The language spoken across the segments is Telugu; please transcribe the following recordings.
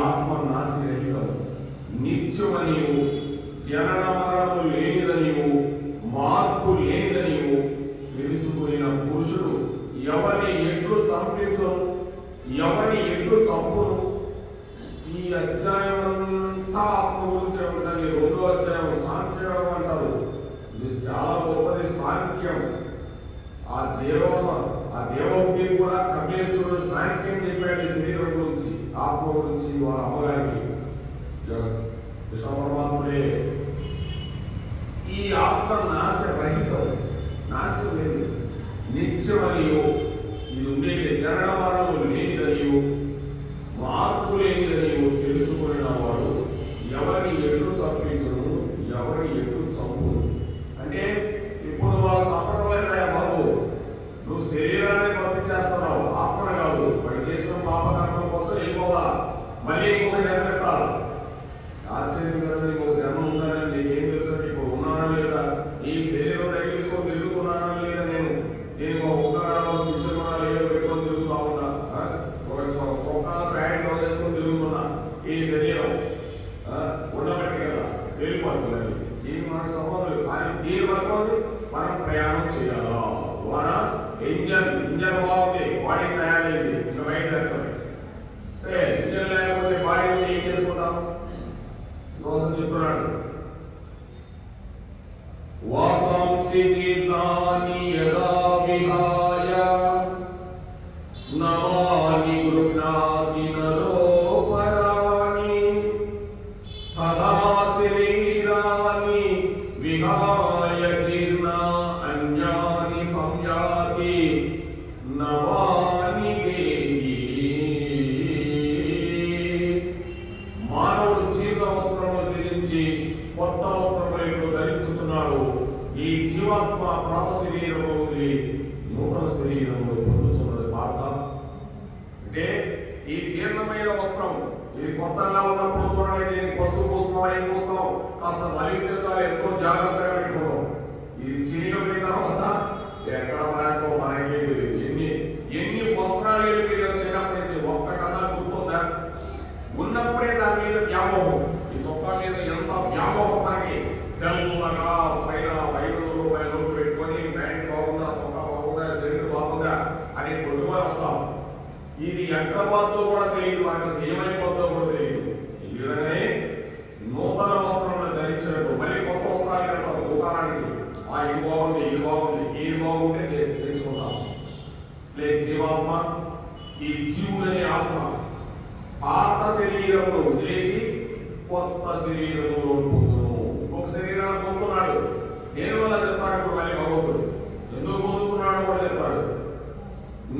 ఆత్మ నాశరహితం, నిత్యమనియు, జనన మరణము లేనిదనియు, మార్పు లేనిదనియు తెలుసుకున్న పురుషుడు ఎవరిని ఎట్లు చంపించను, ఎవరిని ఎట్లు చంపును. ఈ అధ్యాయం అంతా ఆత్మ గురించి ఉంటుంది. 2వ అధ్యాయం సాంఖ్యం అంటారు. ఇది చాలా గొప్పది సాంఖ్యం. ఆ దేవోక్తి కూడా కపేశ్వరుడు సాంఖ్యం చెప్పాడు శరీరం గురించి, ఆత్మ గురించి. వాళ్ళ అమ్మగారికి విశ్వపరమాత్ముడే. ఈ ఆత్మ నాశరహితం, నాశం లేదు, నిత్యమనియు, ఇది ఉండేది జనన మరణము లేనిదనియు, మార్పు లేనిదనియు తెలుసుకున్న వాడు ఎవరిని ఎట్లు చంపించను, ఎవరిని ఎట్లు చంపును. అంటే ఇప్పుడు వాళ్ళు చంపడం లేదా బాబు, నువ్వు శరీరాన్ని పంపించేస్తున్నావు, ఆత్మను కాదు. వాడు చేసిన పాపకర్మం కోసం వెళ్ళిపోవాలా, మళ్ళీ ఇంకొక జన్మ పెట్టాలి. ఆశ్చర్యం కదా, ఇంకొక జన్మ ఉందని నీకేం తెలుసు? ఇప్పుడు ఉన్నానా లేదా, ఈ శరీరం తగిలించుకొని తిరుగుతున్నానా లేదా, నేను దీనికి ఒక ఉపకారాలు పిచ్చుకున్నా లేదా పెట్టుకొని తిరుగుతూ ఉన్నా, ఒక చొక్కా ప్యాంట్ చేసుకొని తిరుగుతున్నా. ఈ శరీరం ఉండబట్టి కదా వెళ్ళిపోతుంది. దీనికి మనకు సంబంధం లేదు. కానీ దీని వరకు మనం ప్రయాణం చేయాలా. మన ఇంజన్ బాగుంది, బాడీ తయారైంది, ఇంకా బయట ఇంజన్ లేకపోతే బాడీ ఏం చేసుకుంటాం? కోసం చెప్తున్నాడు, వాసాంసి తీర్థాని యదా విహాయ నవాని గృహ్ణాతి నరోపరాణి తదా శరీరాని విహాయ జీర్ణ అన్యాని సంయాతి నవాని దేహి. మానవుడు జీర్ణ వస్త్రములు ధరించి కొత్త వస్త్రములు ధరించుతున్నాడు. ఈ జీవాత్మ పాప శరీరము నూతన శరీరంలో పొందుతున్నది. పాత అంటే ఈ జీర్ణమైన వస్త్రం ఇది కొత్తగా ఉన్నప్పుడు చూడండి, దీనికి పసుపు పూస్తాం, ఏం పూస్తాం, కాస్త బలి తెచ్చాలి, ఎంతో జాగ్రత్తగా పెట్టుకోవడం. ఇది చిరిగిపోయిన తర్వాత ఎక్కడ పడాకో మనకే తెలియదు. ఎన్ని వస్త్రాలు మీరు చిన్నప్పటి నుంచి ఒక్కటన్నా గుర్తుందా? ఉన్నప్పుడే దాని మీద వ్యామోహం. ఈ చొక్కా మీద ఎంత వ్యామోహం మనకి. తెల్లగా పైన 500 పెట్టుకొని ప్యాంట్ బాగుందా, చొక్కా బాగుందా, శరీరం బాగుందా అని కొట్టుకొని వస్తాం. ఇది ఎక్కడ పోతుందో కూడా తెలియదు, మనకు అసలు ఏమైపోతుందో కూడా తెలియదు. ఈ విధంగానే నూతన వస్త్రాలను ధరించినట్టు మళ్ళీ కొత్త వస్త్రాలు కడతారు ఉపకారానికి. ఇది బాగుంది, ఇది బాగుంది, ఇది బాగుంటే తెలుసుకుంటాం. జీవాత్మ, ఈ జీవుడనే ఆత్మ పాత శరీరంలో వదిలేసి కొత్త శరీరంలో పొందును. ఒక శరీరాన్ని పొందుతున్నాడు. దేని వల్ల చెప్తాడు ఇప్పుడు మళ్ళీ భగవంతుడు? ఎందుకు పొందుతున్నాడు కూడా చెప్తాడు.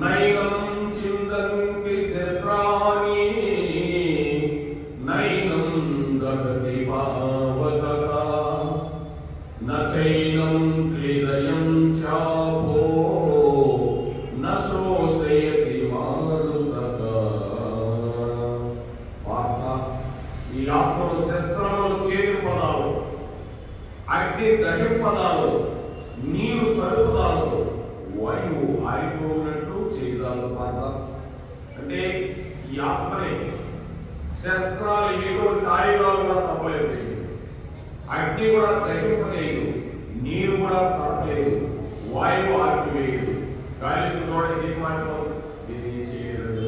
నైనం చిందంతి శస్త్రాని నైనం దగతి పావక నచైనం క్లీదయం చాపో నశోషయతి మారుతక. ఈ ఆత్మలు శస్త్రములు చేతిపదాలు, అగ్ని దహింపదాలు, నీరు తడుపుదాలు, వాయువు ఆరిపోయినట్లు చేయదాలు. పాత అంటే ఈ ఆత్మని శస్త్రాలు ఎటువంటి ఆయుధాలు కూడా తప్పలేదు, అగ్ని కూడా దహింపలేదు, నీరు కూడా తడపలేదు, వాయువు ఆర్పివేయదు, గాలి చూడడానికి మాట్లాడు ఇది చేయలేదు.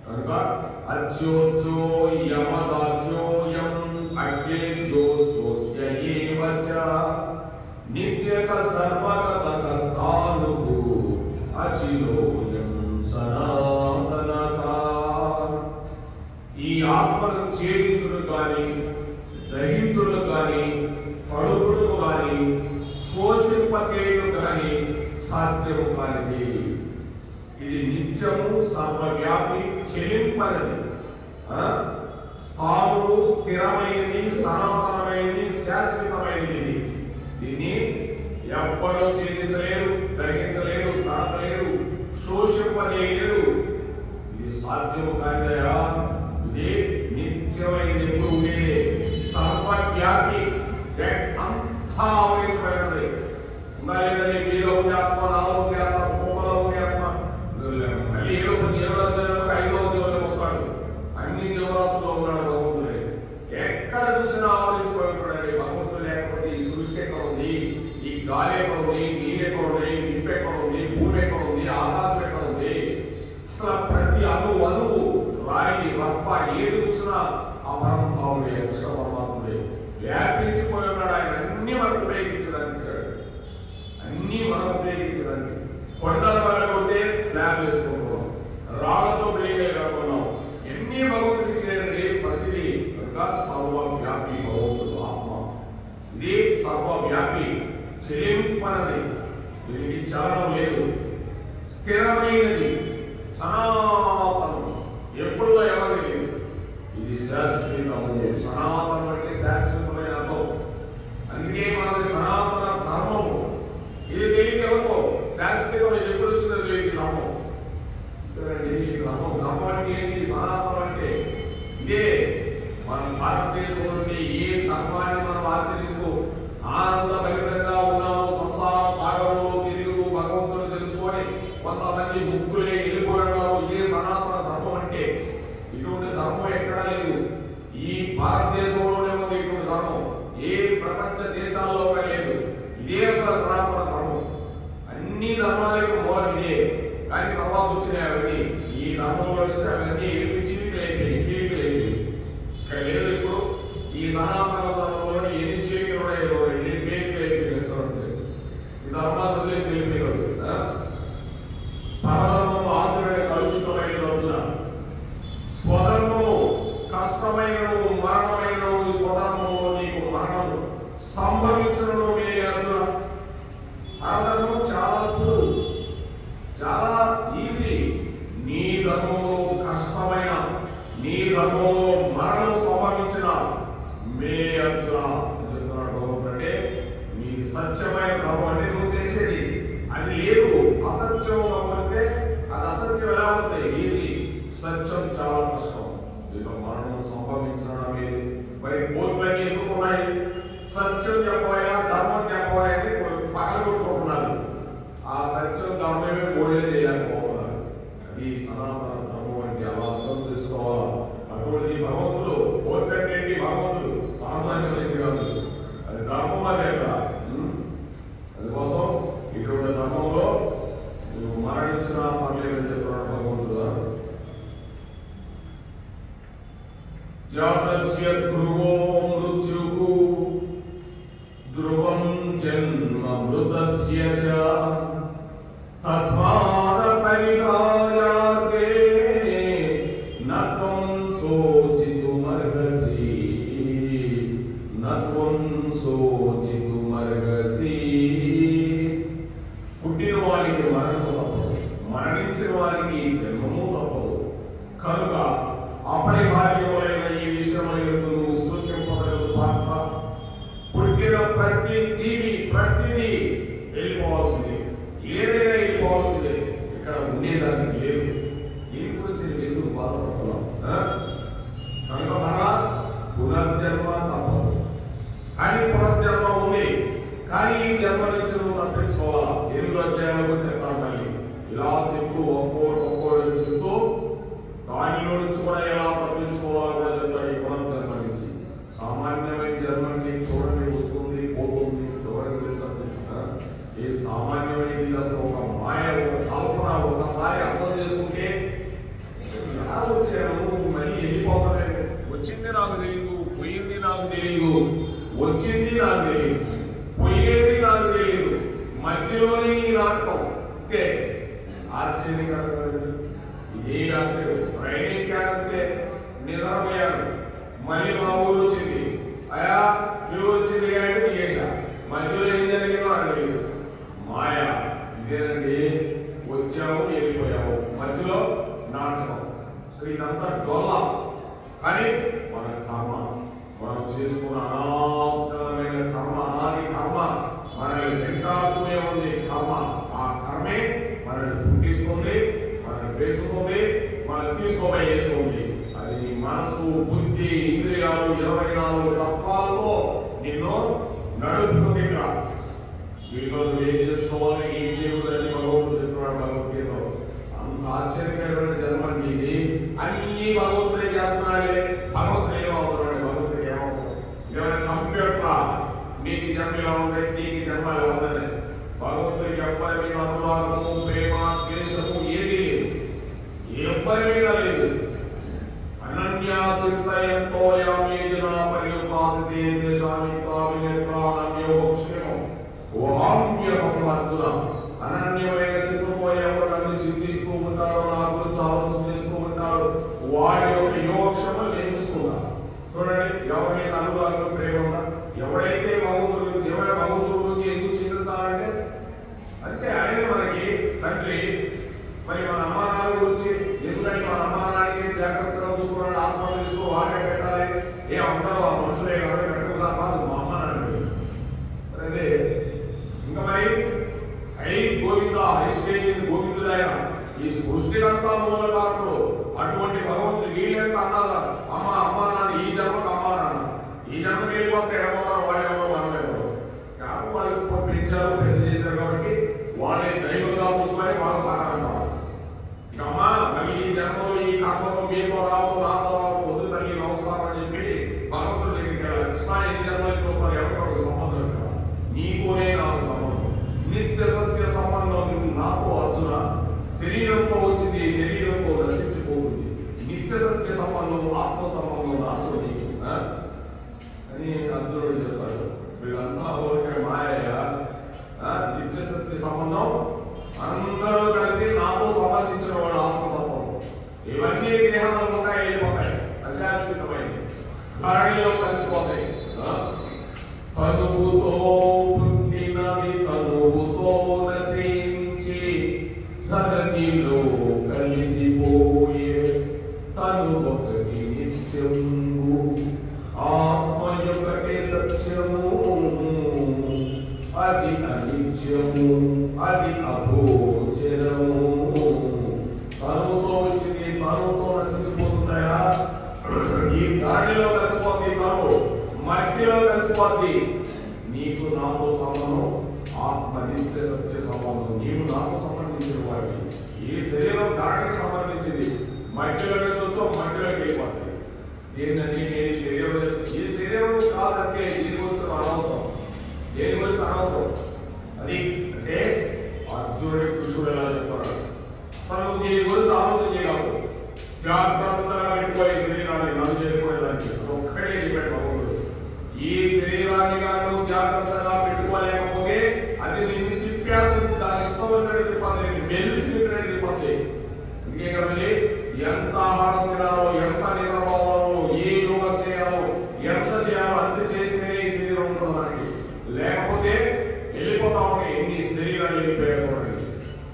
కనుక అచ్యోచో యమదాఖ్యోయం అగ్నేజో స్వస్యయేవచ నిత్యక సర్వగత స్థానుకు అచిరోయం సనాతనక. ఈ ఆత్మను ఛేదించుడు కానీ, దహించుడు కానీ, కడుపుడు కానీ, శోషింపచేయడం కానీ సాధ్యము కానిది. ఇది నిత్యము, సర్వవ్యాపి, చెలింపనిది, స్థానుడు, స్థిరమైనది, సనాతనమైనది, శాశ్వతమైనది. దీన్ని ఎవ్వరూ ఛేదించలేరు, గ్రహించలేరు, తాకలేరు, శోషింపజేయలేరు. ఇది సాధ్యము కానిదయా. ఇది నిత్యమైనది, ఎప్పుడు ఉండేది, సర్వవ్యాపి, అంతా ఆవరించబడినది. ఉండాలి మీలో ఉండే ఆత్మ, నాలో ఉండే ఆత్మ, కోమలో ఉండే ఆత్మ. మళ్ళీ 7వ అధ్యాయంలో 5వ అధ్యాయంలో వస్తాడు. గాలి ఎక్కడ ఉంది, నీరు ఎక్కడ ఉంది, నిప్పు ఎక్కడ ఉంది, భూమి ఎక్కడ ఉంది, ఆకాశం ఎక్కడ ఉంది, అసలు ప్రతి అణువు రాయి రప్ప ఏది చూసినా ఆ పరమాత్ముడే కృష్ణ పరమాత్ముడే వ్యాపించిపోయి ఉన్నాడు. ఆయన అన్ని మనకు ఉపయోగించడానికి ఇచ్చాడు, అన్ని మనం ఉపయోగించడానికి. కొండల కొడితే స్లాబ్ వేసుకుంటున్నాం, రాళ్లతో బిల్డింగ్ కట్టుకున్నాం, ఎన్ని భగవంతుడికి చేయండి. ప్రతిదీ సర్వవ్యాపి భగవంతుడు ఆత్మ. ఇది సర్వవ్యాపి, చెలింపనది, దీనికి చలనం లేదు, స్థిరమైనది, సనాతనం, ఎప్పుడో ఎవరికి ఇది శాశ్వతము. సనాతనం అంటే శాశ్వతమైన అర్థం. అందుకే మనది సనాతన ధర్మము. ఇది తెలియదు ఎవరికో, శాశ్వతం ఇది ఎప్పుడు వచ్చిందో తెలియదు ధర్మం. ఈ ధర్మం అంటే ఏంటి? సనాతనం అంటే ఇదే. మన భారతదేశం నుండి ఏ ధర్మాన్ని మనం ఆచరిస్తూ ఆనందభరితంగా ఉన్నాము, సంసార సాగరంలో తిరుగుతూ భగవంతుడు తెలుసుకొని కొంతమంది ముక్కులే వెళ్ళిపోయినారు. ఇదే సనాతన ధర్మం అంటే. ఇటువంటి ధర్మం ఎక్కడా లేదు, ఈ భారతదేశంలోనే ఉంది ఇటువంటి ధర్మం. ఏ ప్రపంచ దేశాల్లో లేదు. ఇదే అసలు సనాతన ధర్మం. అన్ని ధర్మాలకు మూలం ఇదే. కానీ తర్వాత వచ్చినాయి అవన్నీ. ఈ ధర్మంలో నుంచి అవన్నీ చీలికలైపోయి ఇక్కడ లేదు. ఇప్పుడు ఈ సనాతన ధర్మంలో ఎన్ని చీలికలు ఉన్నాయో ఎన్ని పేరుకలైపోయి చూడండి. ఈ ధర్మాలు వదిలేసి వెళ్ళిపోయాడు. పరధర్మము ఆచరణ కలుషితమైన రోజున స్వధర్మము కష్టమైనను మరణమైనను, స్వధర్మము నీకు మరణము సంభవించను. పరధర్మం చాలా సులువు, చాలా ఈజీ. నీ ధర్మంలో కష్టమైన, నీ ధర్మంలో మరణం సంభవించిన మే అర్జున అంటే నీది సత్యమైన ధర్మం అంటే నువ్వు చేసేది అది లేదు. అసత్యం అంటే అది అసత్యం ఎలా ఉంటుంది? ఈజీ. సత్యం చాలా కష్టం. మరణం సంభవించిన మరి కోర్టులన్నీ ఎదుర్కొన్నాయి. సత్యం చెప్పబోయా, ధర్మం చెప్పబోయా అని పగలగొట్టుకుంటున్నారు. ఆ సత్యం ధర్మమే గోళే చేయలేకపోతున్నారు. అది సనాతన ధర్మం అంటే అలా అర్థం చేసుకోవాలా. అటువంటి భగవంతుడు కోర్టు భగవంతుడు సామాన్యమైనది కాదు, అది ధర్మం. అదే కదా. అందుకోసం ఇటువంటి ధర్మంలో నువ్వు మరణించిన పర్లేదని చెప్తున్నాడు భగవంతుడు. జాతస్య ధ్రువో మృత్యుః ధ్రువం జన్మ మృతస్య చ తస్మాత్ పరిహార్యార్థే నత్వం శోచితుమర్హసి నత్వం శోచితుమర్హసి. పుట్టిన వారికి మరణం తప్పదు, మరణించిన వారికి జన్మము తప్పదు. కనుక అపరిహార్యమైన ఈ విషయమైనందుకు సూచింపబడదు పాత్ర. పుట్టిన ప్రతి జీవి ప్రతిదీ వెళ్ళిపోవాల్సిందే, ఏదైనా వెళ్ళిపోవాల్సిందే. ఇక్కడ ఉండేదానికి లేదు. దీని గురించి ఎందుకు బాధపడుతున్నాం? కనుక మన పునర్జన్మ తప్పదు. కానీ పునర్జన్మ ఉంది. కానీ ఈ జన్మ నుంచి నువ్వు తప్పించుకోవాలా. 8 అధ్యాయాలకు చెప్తాను మళ్ళీ. ఇలా చెప్తూ ఒక్కోటి చెప్తూ దానిలో నుంచి కూడా ఎలా తప్పించుకోవాలో కూడా చెప్తాడు. ఈ పునర్జన్మ నుంచి సామాన్యమైన జన్మని చూడండి, వస్తుంది పోతుంది, ఎవరికి తెలుస్తుంది? ఈ సామాన్యమైనది అసలు ఒక మాయ, ఒక కల్పన. ఒకసారి అర్థం చేసుకుంటే ఎలా వచ్చాను, మళ్ళీ వెళ్ళిపోతాను, వచ్చింది నాకు తెలియదు, పోయింది నాకు తెలియదు, వచ్చింది నాకు తెలియదు, పోయేది నాకు తెలియదు, మధ్యలోనే ఈ నాటకం. అంతే ఆశ్చర్యకరంగా. ఇదే ఆశ్చర్యం. ట్రైనింగ్ క్యాంటే నిద్రపోయాను, మళ్ళీ మా ఊరు వచ్చింది. అయా మీ ఊరు వచ్చింది అంటే దిగేశా. మధ్యలో ఏం జరిగిందో నాకు తెలియదు. మాయ ఇదేనండి. వచ్చావు, వెళ్ళిపోయావు, మధ్యలో నాటకం. శ్రీదంతా డొల్ల. కానీ మన కర్మ, మనం చేసుకున్న అనాథమైన కర్మ, అనాది కర్మ మనల్ని వెంటాడుతూనే ఉంది. కర్మ, ఆ కర్మే మనల్ని పుట్టిస్తుంది, మనల్ని పెంచుతుంది, మనల్ని తీసుకోబోయేస్తుంది. అది నీ మనసు, బుద్ధి, ఇంద్రియాలు 24 తత్వాలతో నిన్ను నడుపుతుంది. ఇక్కడ వీటిలో నువ్వు ఏం చేసుకోవాలి, ఏం చేయకూడదని భగవంతుడు చెప్తున్నాడు భగవద్గీతలో. అంత ఆశ్చర్యకరమైన జన్మ నీది. అన్ని భగవంతుడే చేస్తున్నాడే. భగవంతుడు ఏమవుతున్నాడు? భగవంతుడికి ఏమవుతుంది? ఏమైనా కంప్యూటర్ నీకు జన్మ ఇలా ఉంది, నీకు జన్మ ఇలా ఉందని యజ్ఞ పరిపాసితే దేశానికామినేత్రానమ్యోక్షేమం ఓహామ్యహం అనన్యమైన చిత్రపోయే నన్ను చింతిస్తూ ఉంటారో నా గురించి ఆలోచన చేస్తూ ఉంటారు వాడి యొక్క యోగక్షేమం నేను తీసుకున్నాను. చూడండి, ఎవరి అనుభవాలు ప్రేమ ఉందా? ఎవరైతే భగవంతుడు గురించి ఎందుకు చింతిస్తానంటే అంటే ఆయనే మనకి తండ్రి. మరి మన అమ్మానాన్న గురించి ఎందుకంటే మన అమ్మానానికి జాగ్రత్తగా చూసుకోవాలి, ఆత్మలు తీసుకో వాడే పెట్టాలి. ఏ అందరూ ఆ మనుషులే కాబట్టి పెట్టుకున్నా కాదు మా అమ్మ నాన్న. అదే ఇంకా మరి ఐ గోవింద హైస్టేజ్ గోవిందుడైన ఈ సృష్టికంతా మూలకారుడు అటువంటి భగవంతుడు వీళ్ళెంత అన్నారా అమ్మా నాన్న ఈ జన్మకు అమ్మా నాన్న ఈ జన్మకి వెళ్ళిపోతే ఎడపోతారు వాళ్ళెవరో మనమెవరో కాదు. వాళ్ళకి పెంచారు పెద్ద చేశారు కాబట్టి వాళ్ళే దైవంగా చూసుకొని వాళ్ళ సహాయం కావాలి. అమ్మా మళ్ళీ ఈ జన్మలో ఈ కర్మలో మీతో రావు నాతో రావు వద్దు తల్లి నమస్కారం అని చెప్పి భగవంతుడి దగ్గరికి వెళ్ళాలి. కృష్ణ ఎన్ని జన్మలు చూస్తారు ఎవరికో సంబంధం కదా, నీకోనే నాకు సంబంధం, నిత్య సత్య సంబంధం నాతో అర్జున. శరీరంతో వచ్చింది, శరీరంతో నశించిపోతుంది. నిత్య సత్య సంబంధం ఆత్మ సంబంధం నాతో నీకు అని అర్జునుడు చెప్తాడు. వీళ్ళంతా మాయ నిత్య సత్య సంబంధం అందరూ కలిసి నాతో సంబంధించిన వాడు ఆత్మతత్వం. ఇవన్నీ దేహాలు ఉంటాయి, వెళ్ళిపోతాయి, అశాశ్వతమైనవి, గాడిలో కలిసిపోతాయి. తనువుతో పుట్టినవి తనువుతో నశించి ధరణిలో కలిసిపోయే తను ఒకటి నిత్యము ఆత్మ యొక్కటే సత్యము అది అనిత్యము అది అభోజనము. తనువుతో వచ్చింది తనువుతో నశించిపోతున్నాయా? ఈ గాడిలో కలిసిపోద్ది, తను మట్టిలో కలిసిపోద్ది. నీకు నాకు సంబంధం ఆత్మ నిత్య సత్య సంబంధం. నీవు నాకు సంబంధించిన వాడి. ఈ శరీరం గాడికి సంబంధించింది, మట్టిలోనే చూస్తూ మట్టిలోకి వెళ్ళిపోతుంది. దీన్ని నేను శరీరం ఈ శరీరం కాదంటే దీని గురించి అనవసరం, దేని గురించి అనవసరం. అది అంటే అర్జునుడి కృష్ణుడు ఎలా చెప్పాడు, తను దీని గురించి ఆలోచన చేయగలరు. జాగ్రత్తగా పెట్టుకోయి శరీరాన్ని నన్ను చేరుకోవడానికి ఒక్కడే చెప్పాడు భగవంతుడు. ఈ శరీరాన్ని కానీ జాగ్రత్తగా పెట్టుకోలేకపోతే అది నిన్ను తిప్పేస్తుంది, దాని ఇష్టం తిప్పదు, మెల్లి తిప్పదు. అందుకే కదండి ఎంత ఆహారం తినాలో, ఎంత నిద్రపోవాలో, ఏ యోగం చేయాలో, ఎంత చేయాలో అంత చేస్తేనే ఈ శరీరం ఉంటుంది మనకి. లేకపోతే వెళ్ళిపోతా ఉంటాయి. ఎన్ని శరీరాలు వెళ్ళిపోయాడు చూడండి.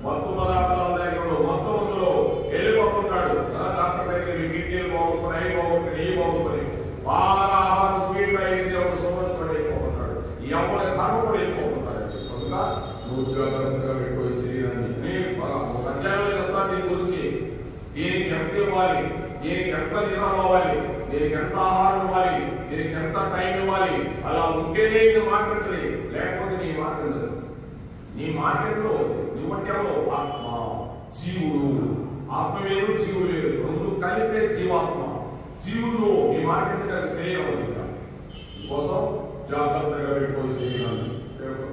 మత్తు పదార్థాల దగ్గర మొత్తం మందులో వెళ్ళిపోతున్నాడు. డాక్టర్ దగ్గర కిడ్నీలు బాగుంటున్నాయి, అవి బాగుంటున్నాయి, ఇవి బాగుంటున్నాయి. బాగా ఆహారం స్వీట్ అయింది ఒక సంవత్సరం వెళ్ళిపోతున్నాడు. ఈ అమ్ముల కర్మ కూడా వెళ్ళిపోతున్నాడు. కనుక నువ్వు జాగ్రత్తగా పెట్టుకోయి శరీరాన్ని. అధ్యాయంలో చెప్తా దీని గురించి. దీనికి ఎంత ఇవ్వాలి, దీనికి ఎంత నిద్ర అవ్వాలి, దీనికి ఎంత ఆహారం ఇవ్వాలి, దీనికి ఎంత టైం ఇవ్వాలి. అలా ఉంటేనే ఇది మాట్లాడుతుంది, లేకపోతే నీ మాట్లాడదు. నీ మాట్లాడలో నువ్వంటే ఆత్మ జీవుడు. ఆత్మ వేరు జీవుడు వేరు, రెండు కలిస్తే జీవాత్మ. జీవుడు నీ మాట్లాడితే శరీరం కోసం జాగ్రత్తగా పెట్టుకోవాలి శరీరాన్ని.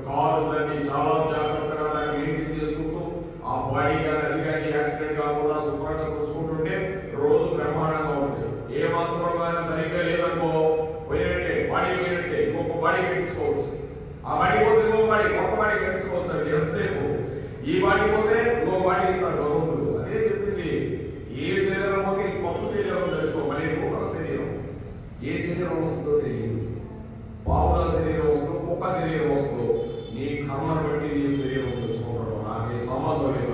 కారులన్నీ చాలా జాగ్రత్తగా దాన్ని మెయింటైన్ చేసుకుంటూ ఆ బాడీ కానీ అది కానీ యాక్సిడెంట్ కాకుండా శుభ్రంగా చూసుకుంటుంటే రోజు బ్రహ్మాండంగా ఉంటుంది. ఏ మాత్రం కానీ సరిగ్గా లేదనుకో పోయినట్టే, బాడీ పోయినట్టే. ఇంకొక బాడీ కట్టించుకోవచ్చు. ఆ బాడీ పోతే ఇంకొక బాడీ, కొత్త బాడీ కట్టించుకోవచ్చు. అండి ఎంతసేపు ఈ బాడీ పోతే ఇంకో బాడీ ఇస్తాడు భగవంతుడు. అదే చెప్పింది, ఏ శరీరం పోతే కొత్త శరీరం తెలుసుకో, మళ్ళీ ఇంకొక శరీరం. ఏ శరీరం వస్తుందో తెలియదు. పావుల శరీరం వస్తుందో, కుక్క శరీరం వస్తుందో, నీ కర్మను బట్టి నీ శరీరం తెచ్చుకోవడం నాకు సంబంధం లేదు.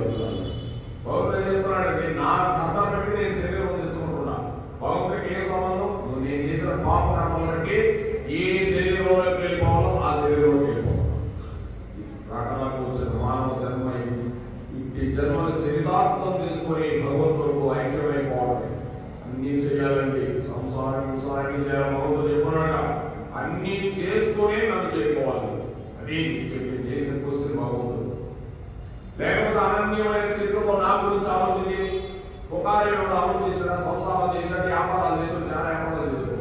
భగవంతుడు చెప్తున్నాడంటే నా కర్మను బట్టి నేను శరీరం తెచ్చుకుంటున్నా. భగవంతుడికి ఏ సంబంధం? నువ్వు నేను చేసిన పాప కర్మను బట్టి ఏ శరీరంలోకి వెళ్ళిపోవాలో ఆ శరీరంలోకి వెళ్ళిపోవాలి. రకరకు వచ్చిన మానవ జన్మ ఈ జన్మను చరితార్థం తీసుకొని భగవంతుడికి ఐక్యమైపోవాలి. అన్ని చేయాలండి, సంసారానికి చేయాలి. భగవంతుడు చెప్పినాక అన్ని చేస్తూనే నన్ను చేరుకోవాలి. అది చెప్పి చేసిన క్వశ్చన్ భగవంతుడు. లేకపోతే అనన్యమైన చిత్రంలో నా గురించి ఆలోచించి పుకార్యంలో ఆలోచించిన సంసారం చేశాడు, వ్యాపారాలు చేశాడు, చాలా వ్యాపారాలు చేశాడు.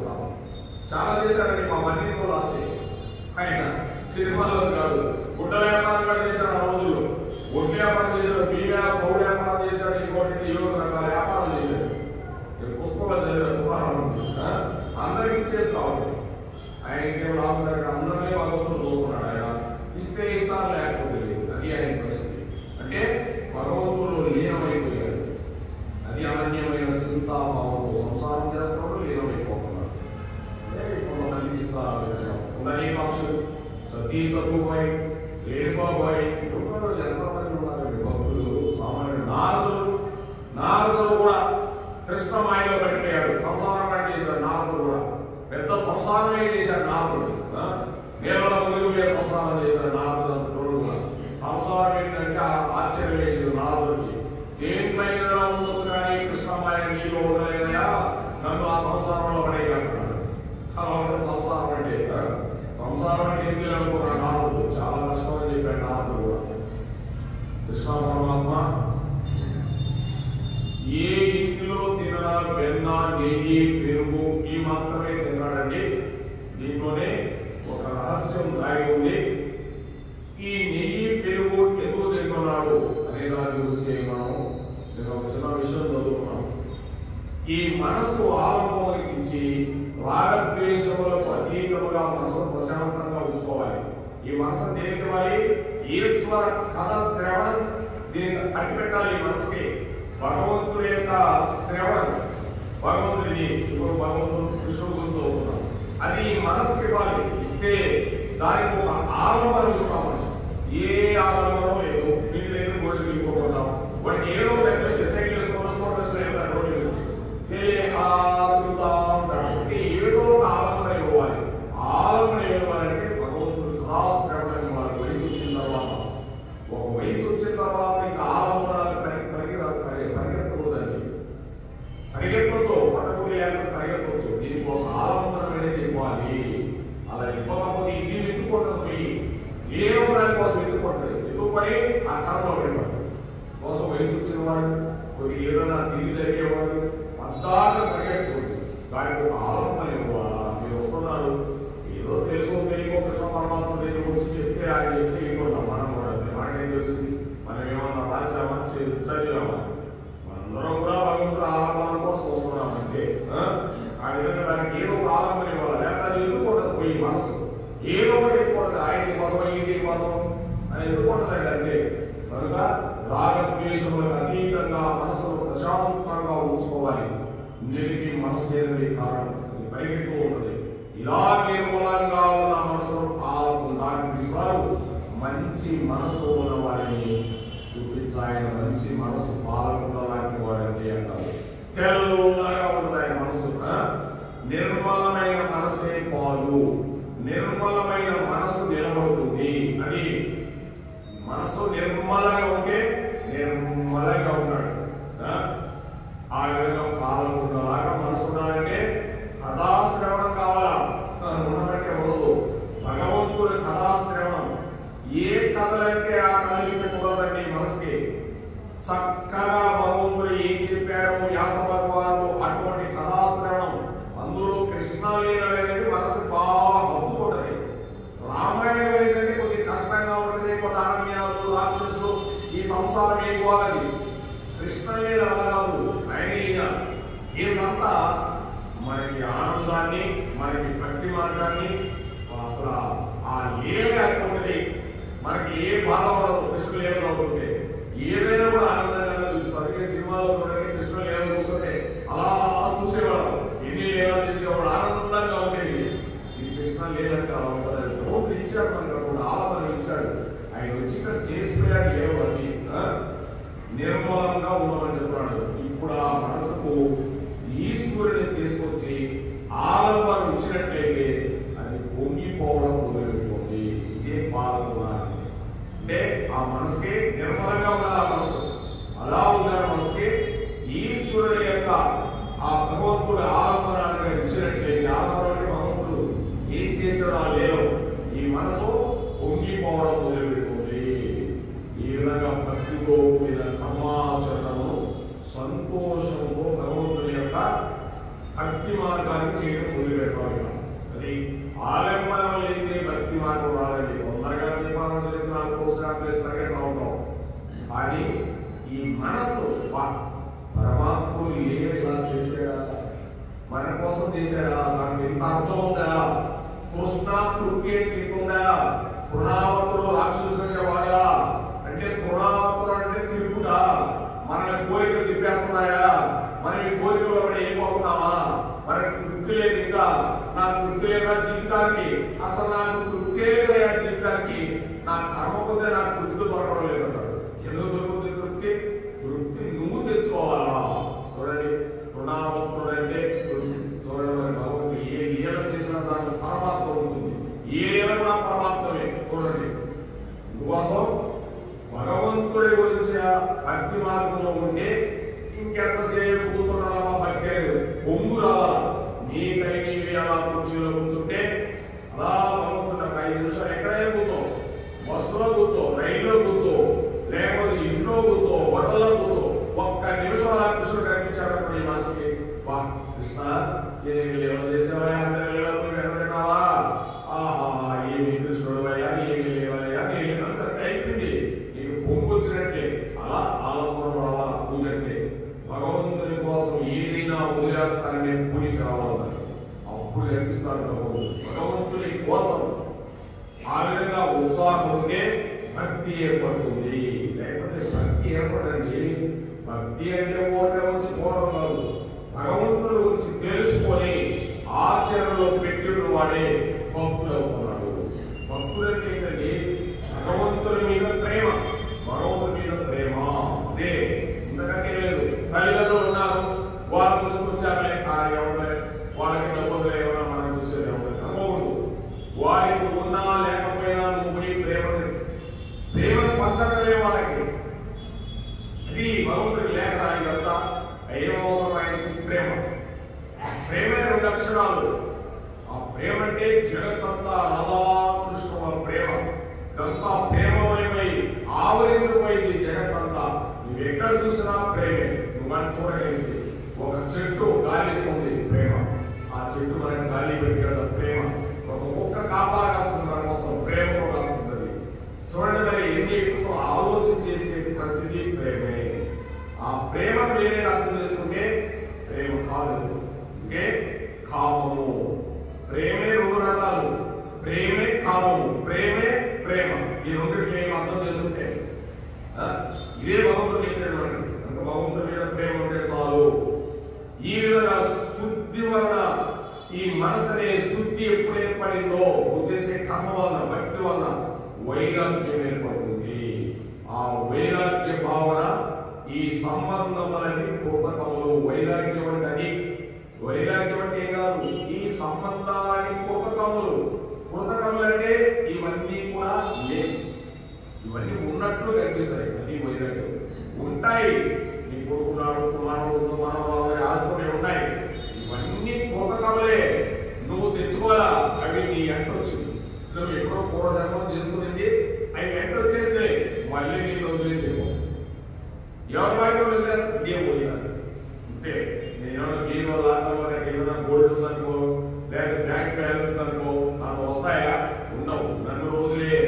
చాలా చేశాడండి. మా మన్నితో రాసి ఆయన సినిమాలో కాదు, గుడ్డ వ్యాపారం కూడా చేశాడు. ఆ రోజుల్లో గుడ్డ వ్యాపారం చేశాడు, పౌరు వ్యాపారం చేశాడు, ఇంకోటి 7 రకాల వ్యాపారాలు చేశాడు. పుస్తకంలో చదివిన పుకారం ఉంది. అందరికి ఇచ్చేసి కావాలి. ఆయన ఇంకేం రాసిన అందరినీ భగవంతుడు చూసుకున్నాడు. ఆయన ఇస్తే ఇస్తారు, లేకపోతే లేదు. అది ఆయన పరిస్థితి. అంటే భగవంతుడు లీనమైపోయాడు. అది అనన్యమైన చింతాభావంతో సంసారం చేస్తున్నాడు, లీనమైపోతున్నాడు. కొంతమందికి ఇస్తారు ఉండనీకాంక్షలు సతీ సతుబాయి రేణుబాబాయి ఎంతమంది ఉన్నారండి భక్తులు. సామాన్యుడు నారదుడు కూడా కృష్ణమాయలో పడిపోయాడు. సంసారం పని చేశాడు నారదుడు కూడా. పెద్ద సంసారమే చేశాడు నారదుడు. నీళ్ళలో మునిగిపోయే సంసారం చేశాడు నారదుడు. అంతటోడు కూడా సంసారం ఏంటంటే ఆశ్చర్యం వేసింది నారదుడికి. దేనిపైన ఉండదు కానీ కృష్ణమాయ నీళ్ళు ఉండలేదయా, నన్ను ఆ సంసారంలో పడేయగలుగుతాడు. అలా ఉంటుంది సంసారం అంటే. సంసారం అంటే ఏం అనుకున్నాడు నారదుడు. చాలా కష్టం అని చెప్పాడు నారదుడు కూడా. కృష్ణ పరమాత్మ ఏ ఇంటిలో తినరా వెన్న నెయ్యి పెరుగు ఈ మాత్రమే తిన్నాడండి. దీంట్లోనే ఒక రహస్యం దాగి ఉంది. ఈ నెయ్యి పెరుగు ఎందుకు తింటున్నాడు అనే దాని గురించి మనం నేను ఒక చిన్న విషయం చదువుకున్నాను. ఈ మనసు ఆలంబనకించి రాగద్వేషములకు అతీతముగా మనసు ప్రశాంతంగా ఉంచుకోవాలి. ఈ మనసు దేనికి వారి ఈశ్వర కథ శ్రవణం దీనికి అట్టిపెట్టాలి. ఈ మనసుకి భగవంతుడి యొక్క శ్రవణం, భగవంతుడిని ఇప్పుడు భగవంతుడు కృష్ణుడు గురించి అవుతున్నాం. అది ఈ మనసుకి ఇవ్వాలి. ఇస్తే దానికి ఒక ఆలంబన ఇస్తామని. ఏ ఆలంబనం లేదు. వీటి దగ్గర గోల్డ్ వెళ్ళిపోతాం. వాటికి ఏదో సైడ్ చేసుకున్న రోడ్డు ఏదో ఒక ఆలంబన ఇవ్వాలి. ఆలంబన ఇవ్వాలంటే భగవంతుడు కథాశ్రవణం ఇవ్వాలి. వయసు వచ్చిన తర్వాత, ఒక వయసు వచ్చిన తర్వాత ఇంకా ఆలంబనాలు పరిగెత్తకూడదండి. పరిగెత్తవచ్చు, పట్టకుడి లేకపోతే పరిగెత్తవచ్చు. దీనికి ఒక ఆలంబన అనేది ఇవ్వాలి. అలా ఇవ్వకపోతే ఇది వెతుక్కుంటుంది. పోయి ఏదో దాని కోసం వెతుక్కుంటుంది. వెతుక్కుని ఆ కర్మలో పెట్టాడు కోసం వయసు వచ్చిన వాడు కొద్దిగా ఏదైనా తిరిగి జరిగేవాడు అందాక పరిగెత్తకూడదు. దానికి ఒక ఆలంబన ఇవ్వాలా. మీరు వస్తున్నారు ఏదో తెలుసు తెలియకో కృష్ణ పరమాత్మ దగ్గర వచ్చి చెప్తే ఆయన చెప్తే ఇంకోటి మనం కూడా మనకేం తెలిసింది. మనం ఏమన్నా రాసామా చదివామా? మనందరం కూడా భగవంతుడు ఆలంబన కోసం వస్తున్నామంటే ఆ విధంగా దానికి ఏదో ఒక ఆలంబన ఇవ్వాలి. లేకపోతే అది ఎదుర్కొంటుంది. పోయి మనసు ఏదో ఒకటి ఎదుర్కొంటుంది. ఆయనకి పదం ఇంటికి పదం అని ఎదుర్కొంటుందండి. అంతే కనుక రాగద్వేషములకు అతీతంగా మనసును ప్రశాంతంగా ఉంచుకోవాలి. ఇంటికి మనసు లేదని కారణం పరిగెడుతూ ఉంటుంది. ఇలా నిర్మలంగా ఉన్న మనసును పాల్గొన్నారు. మంచి మనసు ఉన్న వారిని చూపించాయన. మంచి మనసు పాలకుండా లాంటి వాడండి అంటారు. తెల్లగా ఉంటుంది ఆయన మనసు. నిర్మలమైన మనసే పాలు. నిర్మలమైన మనసు నిలబడుతుంది. అది మనసు నిర్మలంగా ఉంటే నిర్మలంగా ఉన్నాడు. ఆ విధంగా పాల్గొన్నలాగా మనసు ఉండాలంటే కథాశ్రవణం కావాలా? ఉండమంటే ఉండదు. భగవంతుడి కథాశ్రవణం. ఏ కథలంటే ఆ కలిసిపెట్టుకోదండి మనసుకి. చక్కగా భగవంతుడు ఏం చెప్పాడు వ్యాస భగవాను అటువంటి కథాశ్రవణం. అందులో కృష్ణలీల అనేది మనసు బాగా హత్తుకుంటుంది. రామాయణం ఏంటంటే కొద్దిగా కష్టంగా ఉంటుంది. కొన్ని అరణ్యాలు, రాక్షసులు, ఈ సంసారం ఏకోవాలని. కృష్ణలీల అలా కాదు. ఆయన ఇదంతా మనకి ఆనందాన్ని, మనకి భక్తి మార్గాన్ని, అసలు ఆ లీల అటువంటిది. మనకి ఏ బాధ ఉండదు కృష్ణలీలలో ఉంటే. ఏదైనా కూడా ఆనందంగా చూస్తారు. అందుకే సినిమాలో కృష్ణలీల చూస్తుంటే అలా చూసేవాడు. ఎన్ని లీలాలు చేసేవాడు ఆనందంగా ఉండేది. ఈ కృష్ణలీలంటే అలా ఉంటుంది. రోడ్డు ఇచ్చాడు మనకు, ఆలంబన ఇచ్చాడు. ఆయన వచ్చి ఇక్కడ చేసిపోయాడు. లేవని నిర్మలంగా ఉండమని చెప్తున్నాడు. ఇప్పుడు ఆ మనసుకు ఈశ్వరుని తీసుకొచ్చి ఆలంబన ఇచ్చినట్లయితే అది పొంగిపోవడం మొదలుపెడుతుంది. ఇదే పాల్గొనాలి అంటే ఆ మనసుకి నిర్మలంగా ఉండాలి. ఆ మనసు అలా ఉండాలి. మనసుకి ఈశ్వరుని యొక్క ఆ భగవంతుడు ఆలంబనాన్ని ఇచ్చినట్లయితే, ఆలంబన భగవంతుడు ఏం చేశాడో లేవు, ఈ మనసు పొంగిపోవడం మొదలుపెడుతుంది. ఈ విధంగా భక్తితో కూడిన కర్మాచరణము సంతోషంతో భగవంతుని యొక్క భక్తి మార్గాన్ని చేయడం మొదలుపెట్టాలి. అది ఆలంబనం లేదే భక్తి మార్గం రాదండి. తొందరగా దీపావళి లేదు, నాకు పరిగెత్తా ఉంటాం. కానీ ఈ మనస్సు పరమాత్ముడు ఇలా చేసేదా మన కోసం చేశాడా? దానికి ఎంత అర్థం ఉందా? తృష్ణ తృప్తి ఉందా? తృణావతులు రాక్షసుడిగా వాడా అంటే తృణావతులు అంటే తిరుగుడా? మనల్ని కోరికలు తిప్పేస్తున్నాయా? మనం ఈ కోరికలో వెళ్ళిపోతున్నామా? మనకి తృప్తి లేదు. ఇంకా నాకు తృప్తి లేదా జీవితానికి? అసలు నాకు తృప్తి లేదా జీవితానికి? నా కర్మ పొందే నాకు తృప్తి దొరకడం లేదంటారు. ఎందుకు దొరుకుతుంది తృప్తి? తృప్తి నువ్వు తెచ్చుకోవాలా? చూడండి, తృణావతుడు అంటే చూడండి, మరి భగవంతుడు ఏ లీల చేసిన దాంట్లో పరమాత్మ ఉంటుంది. ఏ లీల కూడా పరమాత్మమే. చూడండి, అందుకోసం భగవంతుడి గురించి భక్తి మార్గంలో ఉంటే ఇంకెంతసేపు కూర్చున్నావా? భక్తి లేదు, పొంగు రావాలా. నీకై నీవి అలా కుర్చీలో కూర్చుంటే అలా భగవంతుడు 5 నిమిషాలు ఎక్కడైనా కూర్చో, బస్సులో కూర్చో, రైల్లో కూర్చో, లేకపోతే ఇంట్లో కూర్చో, హోటల్లో కూర్చో, ఒక్క నిమిషం అలా కృష్ణుడు కనిపించాడు ఈ మనసుకి. వా కృష్ణ, ఏమి లేవ చేసావా? అందరి వెనకన్నావా? ఆహా, ఏమి కృష్ణుడు అయ్యా, ఏమి లేవయ్యా, నేను అంత అయిపోయింది. నీకు పొంగు వచ్చినట్టే. అలా ఆలంబరం రావాలా పూజ అంటే. భగవంతుని కోసం ఏదైనా వదిలేస్తానని పూజ రావాలన్నారు. అప్పుడు కనిపిస్తాడు భగవంతుడు. భగవంతుని కోసం ఆ విధంగా ఉత్సాహం ఉంటే భక్తి ఏర్పడుతుంది. లేకపోతే భక్తి ఏర్పడండి. భక్తి అంటే ఓటే వచ్చి పోవడం కాదు. భగవంతుని గురించి తెలుసుకొని ఆచరణలో పెట్టిన వాడే భక్తులు అవుతున్నాడు. భక్తులు అంటే ఏంటంటే భగవంతుని మీద ప్రేమ, భగవంతుని మీద ప్రేమ. అదే, ఇంతకంటే లేదు. తల్లిదండ్రులు ఉన్నారు, వాళ్ళ గురించి వచ్చారులే, ఎవరే వాళ్ళకి డబ్బులు ఏమన్నా మనం చూసేది ఎవరు అనుకోకూడదు. వారికి ఉన్నా లేకపోయినా నువ్వు ప్రేమను పంచడమే వాళ్ళకి. అది భగవంతుడికి లేక ఇదంతా ఏం అవసరం? ఆయనకి ప్రేమ. ప్రేమే 2 అక్షరాలు. ఆ ప్రేమ అంటే జగత్తంతా రాధాకృష్ణుల ప్రేమ. ఇదంతా ప్రేమమయమై ఆవరించబోయింది జగత్తంతా. నువ్వు ఎక్కడ చూసినా ప్రేమే. నువ్వు మనం చూడగలిగింది. ఒక చెట్టు గాలిస్తుంది, ప్రేమ. ఆ చెట్టు మనకి గాలి పెట్టి కదా ప్రేమ. ఒక మొక్క కాపాడేస్తుంది, మన కోసం ప్రేమతో కాస్తుంది. చూడండి, మరి ఎన్ని కోసం ఆలోచన చేస్తే ప్రతిదీ ప్రేమే. ఆ ప్రేమను వేరే అర్థం చేసుకుంటే ప్రేమ కాదు. అంటే కామము. ప్రేమే 2 రకాలు. ప్రేమే కామము, ప్రేమే ప్రేమ. ఈ 2 ఏం అర్థం చేసుకుంటే ఇదే భగవంతుడు చెప్పాడు. అంటే భగవంతుడి మీద ప్రేమ ఉంటే చాలు. ఈ విధంగా శుద్ధి వలన ఈ మనసు అనే శుద్ధి ఎప్పుడు ఏర్పడిందో నువ్వు చేసే కర్మ వలన, భక్తి వలన వైరాగ్యం ఏర్పడుతుంది. ఆ వైరాగ్య భావన ఈ సంబంధములని కృతకములు. వైరాగ్యం అంటే అది. వైరాగ్యం అంటే ఏం కాదు, ఈ సంబంధాలని కృతకములు. కృతకములు అంటే ఇవన్నీ కూడా లేవు, ఇవన్నీ ఉన్నట్లు కనిపిస్తాయి. అది వైరాగ్యం. ఉంటాయి, నీ కొడుకున్నాడు, కుమారుడు, మనవాళ్ళు, ఆస్తులే ఉన్నాయి. ఇవన్నీ కృతకములే. నువ్వు తెచ్చుకోవాలా. అవి నీ వెంట వచ్చింది. నువ్వు ఎప్పుడో పూర్వజన్మం చేసుకునింది, అవి వెంట వచ్చేస్తే మళ్ళీ నేను వదిలేసేమో. ఎవరి బాగా వదిలేస్తే ఇదే పోయినా అంతే. నేనేమన్నా బీరో లాటలో ఏదైనా గోల్డ్ ఉందనుకో, లేదా బ్యాంక్ బ్యాలెన్స్ అనుకో, నాకు వస్తాయా? ఉండవు. నన్ను రోజులే.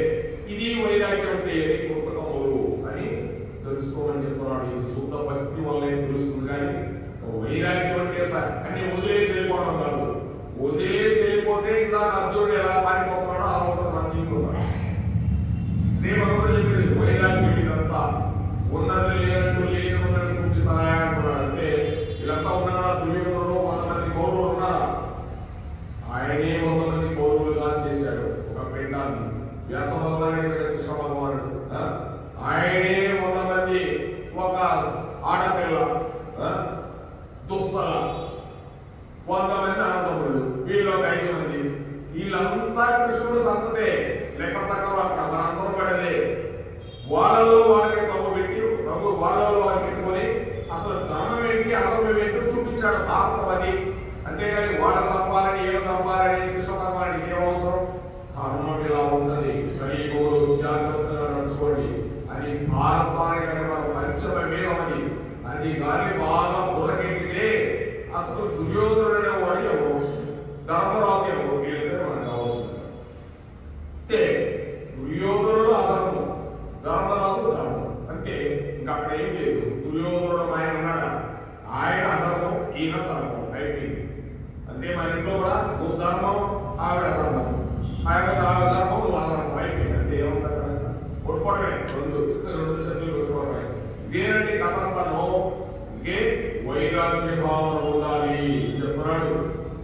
ఇది వైరాగ్యం అంటే కృతకములు అని తెలుసుకోమని చెప్తున్నాడు. ఇది శుద్ధ భక్తి వల్లే తెలుస్తుంది. కానీ వైరాగ్యం అంటే అన్ని వదిలేసి వెళ్ళిపోవడం కాదు. వదిలేసి వెళ్ళిపోతే ఇంకా అర్జునుడు ఎలా పారిపోతున్నాడో అలా ఉంటుంది. మనం తీసుకున్నాడు చెప్పేది వైరాగ్యం. ఇదంతా ఉన్నది లేనట్టు, లేని ఉన్నట్టు చూపిస్తారా అంటున్నాడు. అంటే వీళ్ళంతా ఉన్నారా? దుర్యోధనుడు 100 మంది కౌరవులు ఉన్నారా? ఆయనే 100 మంది కౌరవులుగా చేశాడు. ఒక పిండాన్ని వ్యాస భగవానుడు, కృష్ణ భగవానుడు. ఆయనే 100 మంది, ఒక ఆడపిల్ల దుస్తల, 100 మంది ఆడపిల్లలు, వీళ్ళు ఒక 5 మంది. వీళ్ళంతా కృష్ణుడు సంతతే. లెక్క ప్రకారం అక్కడ మనందరం పడేదే. వాళ్ళలో వాళ్ళకి తగ్గు పెట్టి, వాళ్ళలో వాళ్ళకి పెట్టుకొని అసలు ధర్మం ఏంటి, అధర్మం ఏంటో చూపించాడు భారతం. అది అంతేగాని వాళ్ళ తప్పాలని, ఏదో తప్పాలని, కృష్ణ తప్పాలని ఏం అవసరం? కర్మం ఇలా ఉన్నది, కలియుగంలో జాగ్రత్తగా నడుచుకోండి అని భారతానికి కనుక పంచమ వేదం అది. అది కానీ బాగా బుర్రకెక్కితే అసలు దుర్యోధనుడు అనేవాడు ఎవరు, ధర్మరాజు ఎవరు, వీళ్ళిద్దరూ మనకు కావాల్సింది. అంతే, దుర్యోధనుడు అధర్మం, ధర్మరాజు ధర్మం. అంతే, ఇంకా అక్కడ ఏం లేదు. దుర్యోధనుడు ఆయన ఉన్నాడా? ఆయన అధర్మం, ఈయన ధర్మం. అయిపోయింది. ఆవిడ ధర్మం, ఆవిడ ధర్మం, నువ్వు ఆధారం అయిపోయింది. అంటే ఏముంది అక్కడ? కొట్టుకోవడమే, రెండు చేతులు కొట్టుకోవడమే. ఇదేనండి కథంతను. ఇంకే వైరాగ్య భావన ఉండాలి చెప్తున్నాడు.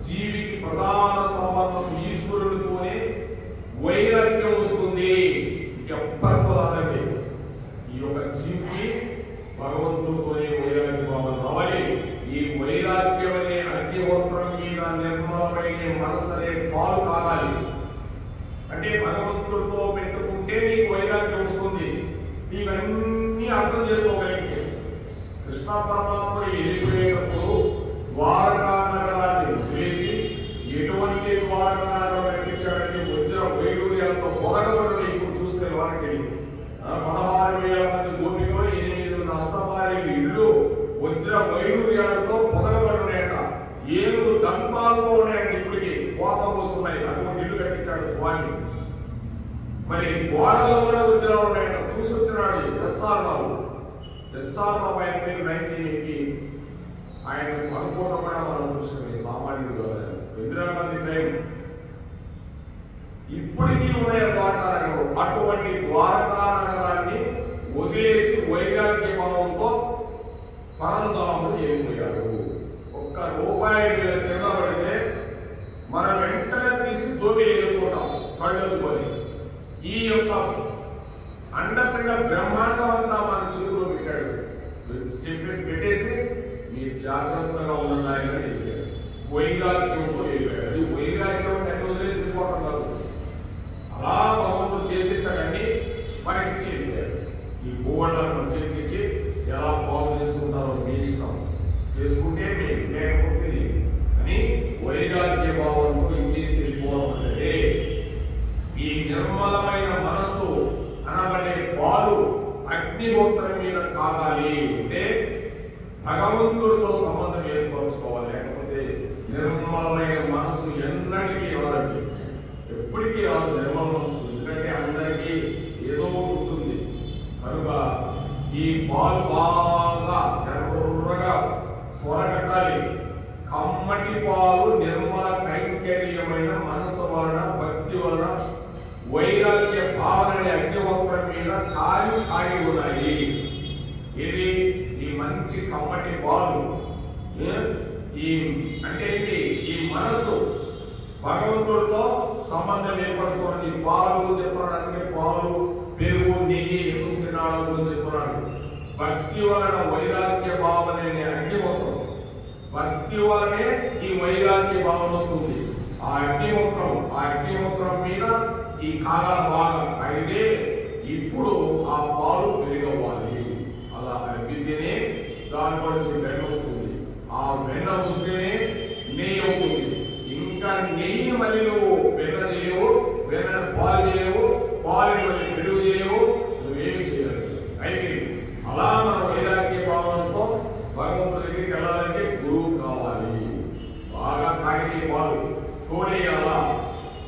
జీవికి ప్రధాన సంబంధం ఈశ్వరుడితోనే వైరాగ్యం వస్తుంది, ఎవ్వరితో రాదండి. ఈ యొక్క జీవికి భగవంతుడితోనే వైరాగ్య భావన రావాలి. ఈ వైరాగ్యం అనే అగ్నిహోత్రం మీద నిర్మలమైన మనసు అనే పాలు కావాలి. అంటే భగవంతుడితో పెట్టుకుంటే నీకు వైరాగ్యం వస్తుంది. నీవన్నీ అర్థం చేసుకోగలిగితే కృష్ణ పరమాత్మ వెళ్ళిపోయేటప్పుడు ద్వారకా నగరాన్ని వదిలేసి ఎటువంటి ద్వారకా నగరం కనిపించాడంటే వజ్ర వైడూర్యాలతో పొదగబడి ఇప్పుడు చూస్తే వారికి 16,000 మంది గోపికలు, 8 అష్టభార్యలు ఇళ్ళు వజ్ర వైడూర్యాలతో పొదగబడి ఉన్నాయట. 7 దంతాలతో ఉన్నాయండి. ఇప్పటికి కోపం వస్తున్నాయి. అటువంటి ఇల్లు కట్టించాడు స్వామి. మరి గోడలో కూడా వజ్రాలు ఉన్నాయట. చూసి వచ్చినాడు ఎస్ఆర్ రావు. ఆయన పేరు 1980. ఆయన అనుకోవడం కూడా మనం చూసుకుని సామాన్యుడు ఇందిరాగాంధీ టైం ఇప్పటికీ ఉన్నాయి ద్వారకా నగరం. అటువంటి ద్వారకా నగరాన్ని వదిలేసి వైరాగ్య భావంతో పరంధాముడు వెళ్ళిపోయాడు. ఒక్క రూపాయి కింద పడితే మనం వెంటనే తీసి జోబి వేసుకుంటాం కళ్ళదుకొని. ఈ యొక్క అండపిండ బ్రహ్మాండం అంతా మన చేతిలో పెట్టాడు. పెట్టేసి మీరు జాగ్రత్తగా ఉన్నాయని వెళ్ళాడు. వైరాగ్యంతో వెళ్ళాడు. అది వైరాగ్యం ఎన్ని వదిలేసి వెళ్ళిపోవడం కాదు. అలా భగవంతుడు చేసేసాడని మనకి ఇచ్చి వెళ్ళాడు. ఈ భూమండలం మన చేతికి ఇచ్చి ఎలా బాగు చేసుకుంటారో మీ ఇష్టం, చేసుకుంటే మేము, లేకపోతే అని వైరాగ్య భావంతో ఇచ్చేసి వెళ్ళిపోవడం అంటే ఈ నిర్మలమైన మనస్సు అనబడే పాలు అగ్నిహోత్రం మీద కాగాలి. అంటే భగవంతుడితో సంబంధం ఏర్పరచుకోవాలి. లేకపోతే నిర్మలమైన మనసు ఎన్నటికీ రాదండి, ఎప్పటికీ రాదు నిర్మల మనసు. ఎందుకంటే అందరికీ ఏదో ఉంటుంది కనుక ఈ పాలు బాగా ఎర్రగా పొరగట్టాలి. కమ్మటి పాలు నిర్మల కైంకర్యమైన మనసు వలన, భక్తి వలన, వైరాగ్య భావన అగ్నిహోత్రం మీద కాగి ఉన్నాయి. ఇది ఈ మంచి కమ్మటి పాలు. ఈ అంటే ఈ మనస్సు భగవంతుడితో సంబంధం ఏర్పరచుకోవడం. ఈ పాలు చెప్తున్నాడు. అందుకే పాలు, పెరుగు, నెయ్యి ఎందుకు తినాలో చెప్తున్నాడు. భక్తి వలన వైరాగ్య భావన అగ్నిహోత్రం. భక్తి వలనే ఈ వైరాగ్య భావన వస్తుంది. ఆ అగ్నిహోత్రం మీద ఈ కాలాల బాగా అయితే ఇప్పుడు ఆ పాలు పెరిగవ్వాలి. అలా అగ్గితేనే దాని నుంచి వెన్న వస్తుంది. ఆ వెన్న వస్తేనే నెయ్యి అవుతుంది. ఇంకా నెయ్యిని మళ్ళీ నువ్వు వెన్న చేయలేవు, వెన్నను పాలు చేయలేవు, పాలని మళ్ళీ పెరుగు చేయలేవు, నువ్వేమి చేయలేవు. అయితే అలా మన వైరాగ్య భావంతో భగవంతుడి దగ్గరికి వెళ్ళాలంటే గురువు కావాలి. బాగా కాగితే పాలు తోడేయాలా,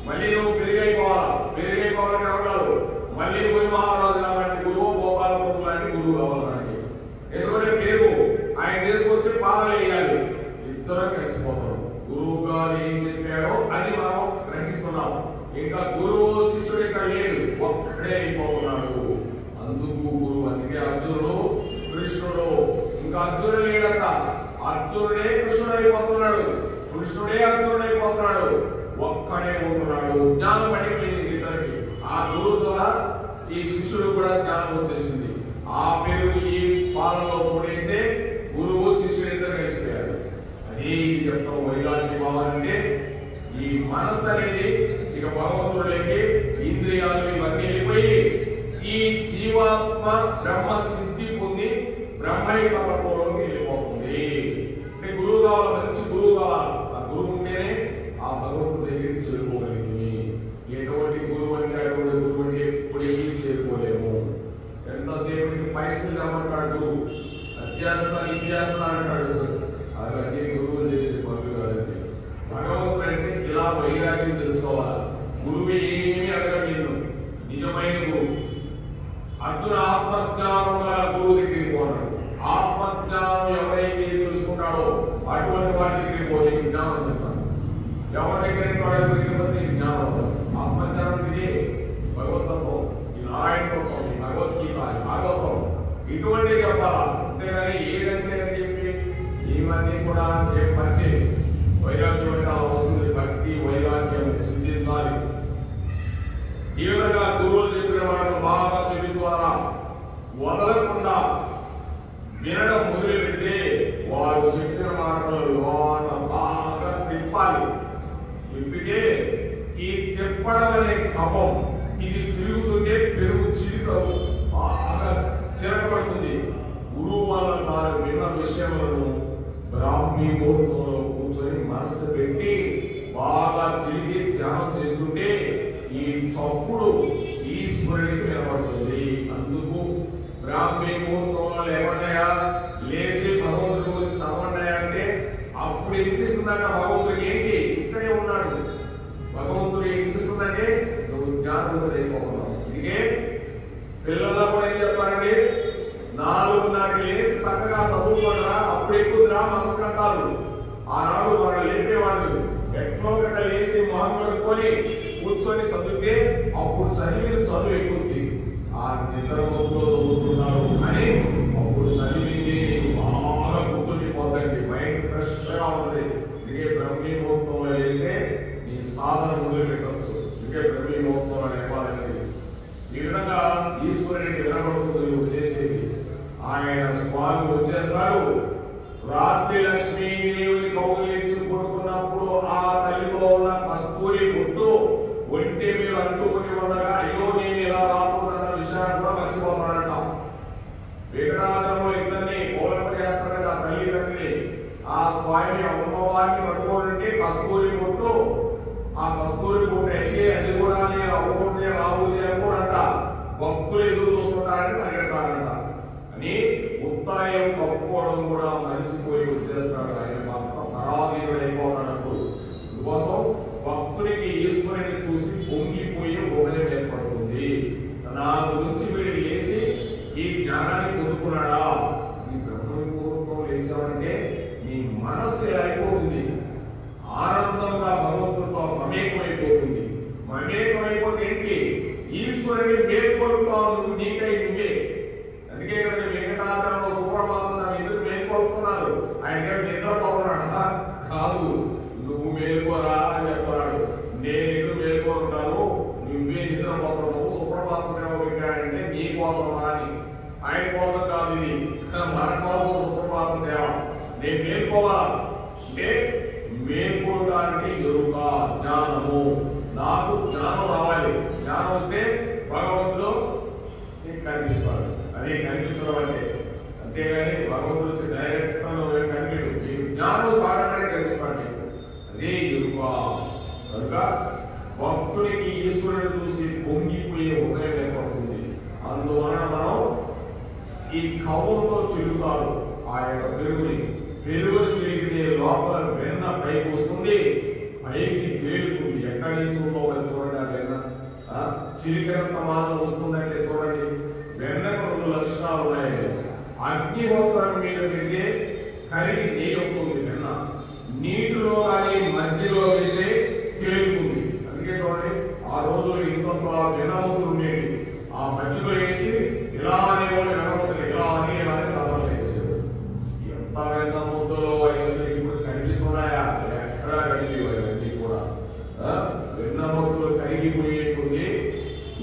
మళ్ళీ నువ్వు పెరిగైపోవాలని అడగాలి. మళ్ళీ గురి మహారాజు లాంటి గురువు, గోపాల ప్రభు లాంటి గురువు కావాలి మనకి. ఎందుకంటే పేరు ఆయన తీసుకొచ్చి పాలన వేయాలి. ఇద్దరం కలిసిపోతారు. గురువు గారు ఏం చెప్పారో అది మనం గ్రహిస్తున్నాం. ఇంకా గురువు శిష్యుడు ఇక్కడ లేడు, ఒక్కడే అయిపోతున్నాడు. అందుకు గురువు. అందుకే అర్జునుడు, కృష్ణుడు, ఇంకా అర్జునుడు లేడట. అర్జునుడే కృష్ణుడు అయిపోతున్నాడు, కృష్ణుడే అర్జునుడు అయిపోతున్నాడు, ఒక్కడే ఉంటున్నాడు. జ్ఞానం పడిపోయింది ఇద్దరికి. ఆ గురువు ద్వారా ఈ శిష్యుడు కూడా జ్ఞానం వచ్చేసింది. ఆ పెరుగు ఈ పాలలో పోడేస్తే గురువు శిష్యుడు ఇద్దరు కలిసిపోయారు. అదే చెప్తాం వైరాగ్య భావన అంటే ఈ మనస్సు అనేది ఇక భగవంతుడికి ఇంద్రియాలు ఇవన్నీ వెళ్ళిపోయి ఈ జీవాత్మ బ్రహ్మ సిద్ధి పొంది బ్రహ్మైకత్వంలోకి వెళ్ళిపోతుంది. అంటే గురువు కావాలి, మంచి గురువు కావాలి. ఆ గురువు ఉంటేనే ఆ భగవంతుడి దగ్గరికి చేరుకోగలిగింది. ఎటువంటి గురువు అంటే అటువంటి గురువు అంటే ఎప్పటికీ చేరుకోలేము. ఎంతసేపటికి పైసలు కామంటాడు, అధ్యాసన అంటాడు. అలాగే గురువులు చేసే పనులు కాదండి. భగవంతుడు అంటే ఇలా వైరాగ్యం తెలుసుకోవాలి. గురువు ఏమీ అడగలేదు, నిజమైన గురువు. అర్జున ఆత్మజ్ఞానం గల గురువు దగ్గరికి పోన్నాడు. ఆత్మజ్ఞానం ఎవరైతే తెలుసుకుంటాడో అటువంటి వాటి దగ్గరికి పోయి జ్ఞానం చెప్తాను. ఎవరి దగ్గర జ్ఞానం ఆత్మజ్ఞానం ఇదే భగవతత్వం, ఈ నారాయణ తత్వం, ఈ భగవద్గీత, ఈ భాగవతం ఇటువంటి చెప్పాలా. అంతేగాని ఏదంటే అని చెప్పి ఇవన్నీ కూడా మంచి వైరాగ్యం వస్తుంది. భక్తి వైరాగ్యం సిద్ధించాలి. ఈ విధంగా గురువులు చెప్పిన వాటిని బాగా చెవి ద్వారా వదలకుండా వినడం మొదలు పెడితే వారు చెప్పిన మాటలు బాగా తిప్పాలి. తిప్పితే ఈ తిప్పడం అనే కపం ఇది తిరుగుతుంటే పెరుగు చిలుక బాగా చిరకబడుతుంది. గురువు వల్ల తాను విన్న విషయములను బ్రాహ్మీ ముహూర్తంలో కూర్చొని మనసు పెట్టి బాగా చిలికి ధ్యానం చేస్తుంటే ఈ చప్పుడు ఈశ్వరుడికి వినబడుతుంది. అందుకు బ్రాహ్మీ ముహూర్తంలో లేవన్నాయా లేచి భగవంతుడి గురించి చదవండాయా అంటే అప్పుడు వినిపిస్తుందంట భగవంతుడికి. ఏంటి ఇక్కడే ఉన్నాడు భగవంతుడు వినిపిస్తుందంటే నువ్వు జ్ఞానవంతుడు అయిపోతున్నావు. ఇదిగే పిల్లల్లో కూడా ఏం చెప్పారండి, 4:30కి లేచి చక్కగా చదువుకోరా అప్పుడు ఎక్కువరా మనసు కంటారు. ఆనాడు వాళ్ళు లేపేవాళ్ళు ఎట్లో గట్ట లేచి మొహం కడుక్కొని కూర్చొని చదివితే అప్పుడు చదివిన చదువు ఎక్కుద్ది. ఆ నిద్ర మొదలు చదువుతున్నారు అని అప్పుడు చదివింది బాగా గుర్తుండిపోతుంది. మైండ్ ఫ్రెష్ గా ఉంటుంది. ఇదే బ్రహ్మీ ముహూర్తంలో వేస్తే నీ సాధన మొదలు పెట్టవచ్చు. ఇదే బ్రహ్మీ ముహూర్తంలో లేవాలనేది ఈ విధంగా ఈశ్వరుడికి వినబడుతుంది నువ్వు చేసేది. ఆయన స్వామి వచ్చేస్తారు. రాత్రి లక్ష్మీదేవిని కౌగిలించి పడుకున్నప్పుడు ఆ తల్లితో ఉన్న కస్తూరి గుట్టు ఒంటి మీద అంటుకుని ఉండగా అయ్యో నేను ఇలా రాకుండా విషయాన్ని కూడా మర్చిపోతాడంట. వెంకటాచలంలో ఇద్దరిని పౌరంప చేస్తాడు కదా తల్లి తండ్రిని. ఆ స్వామి అమ్మవారిని పడుకోనంటే కస్తూరి గుట్టు, ఆ కస్తూరి గుట్టు అయితే అది కూడా నేను అవ్వకుంటే రావుది అనుకోడంట. భక్తులు ఎదురు చూసుకుంటారని పరిగెడతాడంట అని ఉత్తరాయం కప్పుకోవడం కూడా మరిచిపోయి వచ్చేస్తాడు. ఆయన భక్త పరాధీనుడు అయిపోతాడు. అందుకోసం భక్తుడికి ఈశ్వరుని చూసి పొంగిపోయి హృదయం ఏర్పడుతుంది. నా గురించి వీడు లేచి ఈ జ్ఞానాన్ని పొందుతున్నాడా, ఈ బ్రహ్మముహూర్తం లేచాడంటే నీ మనస్సు అయిపోతుంది. ఆనందంగా భగవంతుడితో మమేకమైపోతుంది. మమేకమైపోతే ఏంటి, ఈశ్వరుని మేల్కొల్పుతావు నువ్వు నీకై నువ్వే. అందుకే కదా వెంకటాచలంలో సుబ్రహ్మణ్య స్వామి ఎందుకు మేల్కొల్పుతున్నారు, ఆయన నిద్రపోతున్నాడా కాదు, నువ్వు మేల్కోరా అని చెప్తున్నాడు. నేను ఎందుకు మేల్కొంటాను, నువ్వే నిద్రపోతున్నావు. సుబ్రహ్మణ్య సేవ పెట్టాడంటే నీ కోసం రాని, ఆయన కోసం కాదు, ఇది మన కోసం సుబ్రహ్మణ్య సేవ. నేను మేల్కోవాలా అంటే మేల్కోవడానికి ఎరుక జ్ఞానము. నాకు జ్ఞానం రావాలి. జ్ఞానం వస్తే భగవంతుడు నీకు కనిపిస్తాడు. అదే కనిపించడం అంటే. అంతేగాని భగవంతుడు వచ్చి డైరెక్ట్ కనిపించడు. నీకు జ్ఞానం బాగానే కనిపిస్తాడు. అదే ఎరుక. కనుక భక్తుడికి ఈశ్వరుని చూసి పొంగిపోయే హృదయం ఏర్పడుతుంది. అందువలన మనం ఈ కవులతో చెల్లుతారు ఆయన పెరుగుని చెల్లితే లోపల వెన్న పైకి వస్తుంది, పైకి తేలుతుంది. ఎక్కడి నుంచి ఉందో చూడండి. ఆ వెన్న చిలికరంత మాత్రం వస్తుందంటే చూడండి. వెన్నకు 2 లక్షణాలు ఉన్నాయండి. అగ్నిహోత్రం మీద పెడితే కరిగి నెయ్యి అవుతుంది వెన్న. నీటిలో కానీ మధ్యలో వేస్తే తేలుతుంది. అందుకే చూడండి ఆ రోజుల్లో ఇంత వెన్నముద్దులు ఉండేవి. ఆ మధ్యలో వేసి ఇలా అనేవాళ్ళు వెన్నముద్దులు ఇలా అని కథలు వేసేవారు. ఎంత వెన్నముద్దులో వేసి ఇప్పుడు కనిపిస్తున్నాయా, ఎక్కడా కనిపించేవారు కూడా. వెన్నముద్దులు కరిగిపోయేటువంటి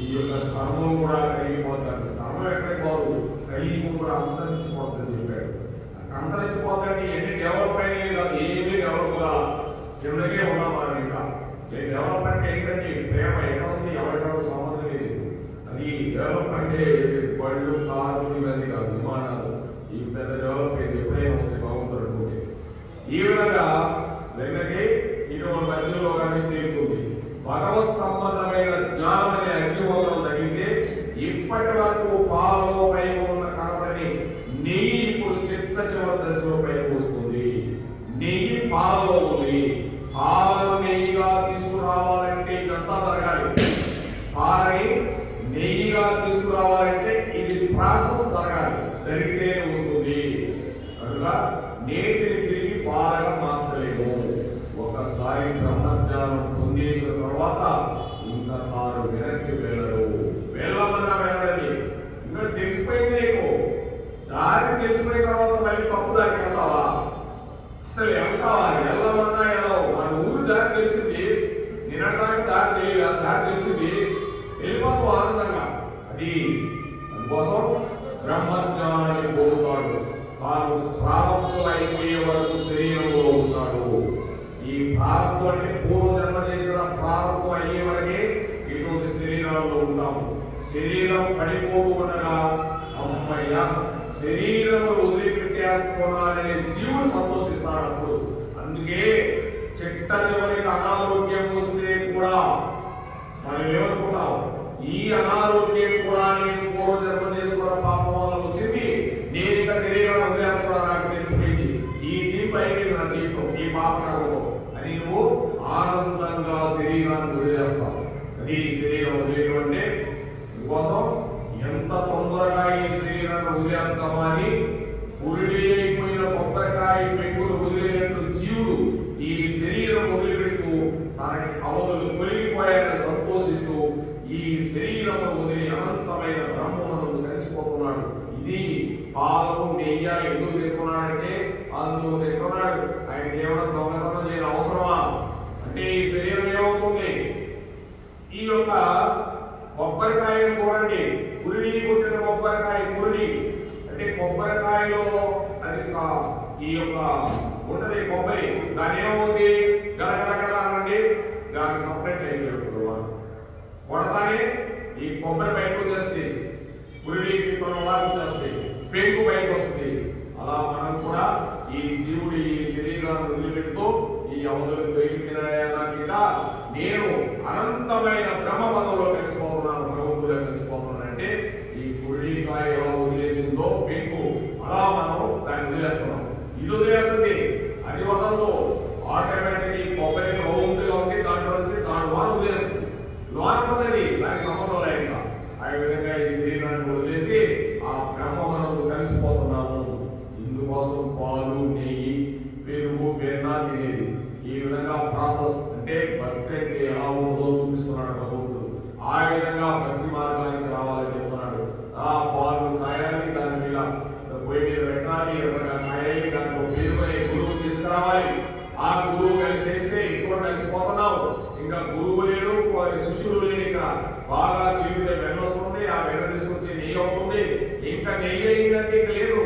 ఈ యొక్క కర్మం కూడా కరిగిపోతారు. కర్మం ఎక్కడికి పోదు, కలిగి కూడా అంతరించిపోతుంది చెప్పాడు. అంతరించిపోతానికి ఎన్ని డెవలప్ అయినాయి కాదు, ఏమీ డెవలప్ కాదు, కిందకే ఉన్నాం మనం. ఇంకా డెవలప్మెంట్ ఏంటంటే ప్రేమ ఎక్కడ ఉంది, ఎవరికైనా సంబంధం లేదు. అది డెవలప్మెంట్ బళ్ళు కార్లు ఇవన్నీ కాదు, విమానాలు. ఈ పెద్ద డెవలప్మెంట్ ఎప్పుడైనా వస్తాయి భగవంతుడు అనుకుంటే. ఈ విధంగా వెన్నకి ఇటువంటి మధ్యలో కానీ తేలుతుంది. భగవత్ సంబంధమైన జ్ఞానం అనే అగ్నిహోత్రం తగిలితే ఇప్పటి వరకు పాలలో పైకి ఉన్న కనబడని నెయ్యి ఇప్పుడు చివరి దశలో పైకి వస్తుంది. నెయ్యి పాలలో ఉంది. పాలను నెయ్యిగా తీసుకురావాలంటే ఇదంతా జరగాలి. పాలని నెయ్యిగా తీసుకురావాలంటే ఇది ప్రాసెస్ జరగాలి, జరిగితేనే వస్తుంది. కనుక నేటిని తిరిగి పాలగా మార్చలేము. ఒకసారి బ్రహ్మ తర్వాత ఇంకా తాను వెనక్కి వెళ్ళడు. వెళ్ళమన్నా వెళ్ళడండి. ఇంకా తెలిసిపోయింది నీకు. దారి తెలిసిపోయిన తర్వాత మళ్ళీ తప్పు దారికి వెళ్తావా? అసలు వెళ్తావా? వెళ్ళమన్నా వెళ్ళవు. మన ఊరు దారి తెలిసింది, నిన్నడానికి దారి తెలియదు, దారి తెలిసింది, వెళ్ళిపోతావు ఆనందంగా. అది అందుకోసం బ్రహ్మజ్ఞానాన్ని పోతాడు. తాను ప్రారంభం అయిపోయే వరకు శరీరంలో ఉంటాడు. ఈ ప్రారంభం అంటే పూర్వజన్మ చేసిన ప్రారంభం అయ్యే వరకే ఇటువంటి శరీరాల్లో ఉంటాము. శరీరం పడిపోతూ ఉండగా అమ్మయ్య శరీరం వదిలిపెట్టేస్తున్నారనే జీవుడు సంతోషిస్తాడు అప్పుడు. అందుకే చిట్ట చివరికి అనారోగ్యం వస్తే కూడా మనం ఏమనుకుంటాం, ఈ అనారోగ్యం కూడా నేను పూర్వజన్మ చేసుకున్న పాపం వల్ల వచ్చింది, నేను ఇంకా శరీరాన్ని వదిలేస్తున్నా, నాకు తెలిసిపోయింది, ఈ తీర్పు అయిపోయింది నా జీవితం ఈ పాపకరంలో అని నువ్వు ఆనందంగా శరీరాన్ని వదిలేస్తావు. అది శరీరం వదిలేయడం అంటే కోసం ఎంత తొందరగా ఈ శరీరాన్ని వదిలేద్దామని ఉరిడి అయిపోయిన కొబ్బరికాయ పెంకులు వదిలేనట్లు జీవుడు ఈ శరీరం వదిలిపెడుతూ తనకి అవధులు తొలగిపోయాయని సంతోషిస్తూ ఈ శరీరం వదిలి అనంతమైన బ్రహ్మమునందు కలిసిపోతున్నాడు. ఇది పాలు నెయ్య ఎందుకు తెక్కున్నాడంటే అందుకు తెక్కున్నాడు. ఆయన కేవలం దొంగతనం చేయని అవసరమా అంటే ఈ శరీరం ఏమవుతుంది? ఈ యొక్క కొబ్బరికాయను చూడండి, కురిడి కొట్టిన కొబ్బరికాయ కురిడి అంటే కొబ్బరికాయలో అది ఈ యొక్క ఉంటది కొబ్బరి, దాని ఏమవుతుంది? గలగలగల అనండి, దానికి సపరేట్ అయిపోయాడు కొడతానే ఈ కొబ్బరి బయటకు వచ్చేస్తుంది, కురిడి వచ్చేస్తుంది, పెంకు బయటకు వస్తుంది. అలా మనం కూడా ఈ జీవుడు ఈ శరీరాన్ని వదిలిపెడుతూ ఈ అవధులు తొలగిపోయినా నేను అనంతమైన బ్రహ్మ పదంలో కలిసిపోతున్నాను, భగవంతుడిలో కలిసిపోతున్నాను అంటే ఈ కుడికాయ ఎలా వదిలేసిందో పెంకు అలా మనం దాన్ని వదిలేస్తున్నాం. ఇది వదిలేస్తుంది, అది వదలదు. ఆటోమేటిక్ ఈ కొబ్బరి రౌండ్గా ఉండి దాంట్లో నుంచి దాని వారు వదిలేస్తుంది, లోనది దానికి సంబంధం లేక ఆ విధంగా ఈ శరీరాన్ని వదిలేసి ఆ బ్రహ్మమునందు కలిసిపోతున్నాము. ఇందుకోసం పాలు నెయ్యి పెరుగు వెన్న తినేది ఈ విధంగా ప్రాసెస్ అంటే భక్తి అంటే ఎలా ఉందో చూపిస్తున్నాడు భగవంతుడు. ఆ విధంగా భక్తి మార్గానికి రావాలని చెప్తున్నాడు. ఆ పాలు కాయాలి, దాని మీద పొయ్యి మీద పెట్టాలి, ఎర్రగా కాయాలి, దాంట్లో పెరుగు అనే గురువు తీసుకురావాలి. ఆ గురువు కలిసేస్తే ఇంకో కలిసిపోతున్నావు. ఇంకా గురువు లేడు, శిష్యుడు లేడు. ఇక్కడ బాగా చీడితే వెన్న వస్తుంది, ఆ వెన్న తీసుకొచ్చి నెయ్యి అవుతుంది. ఇంకా నెయ్యి అయిందంటే ఇంకా లేదు,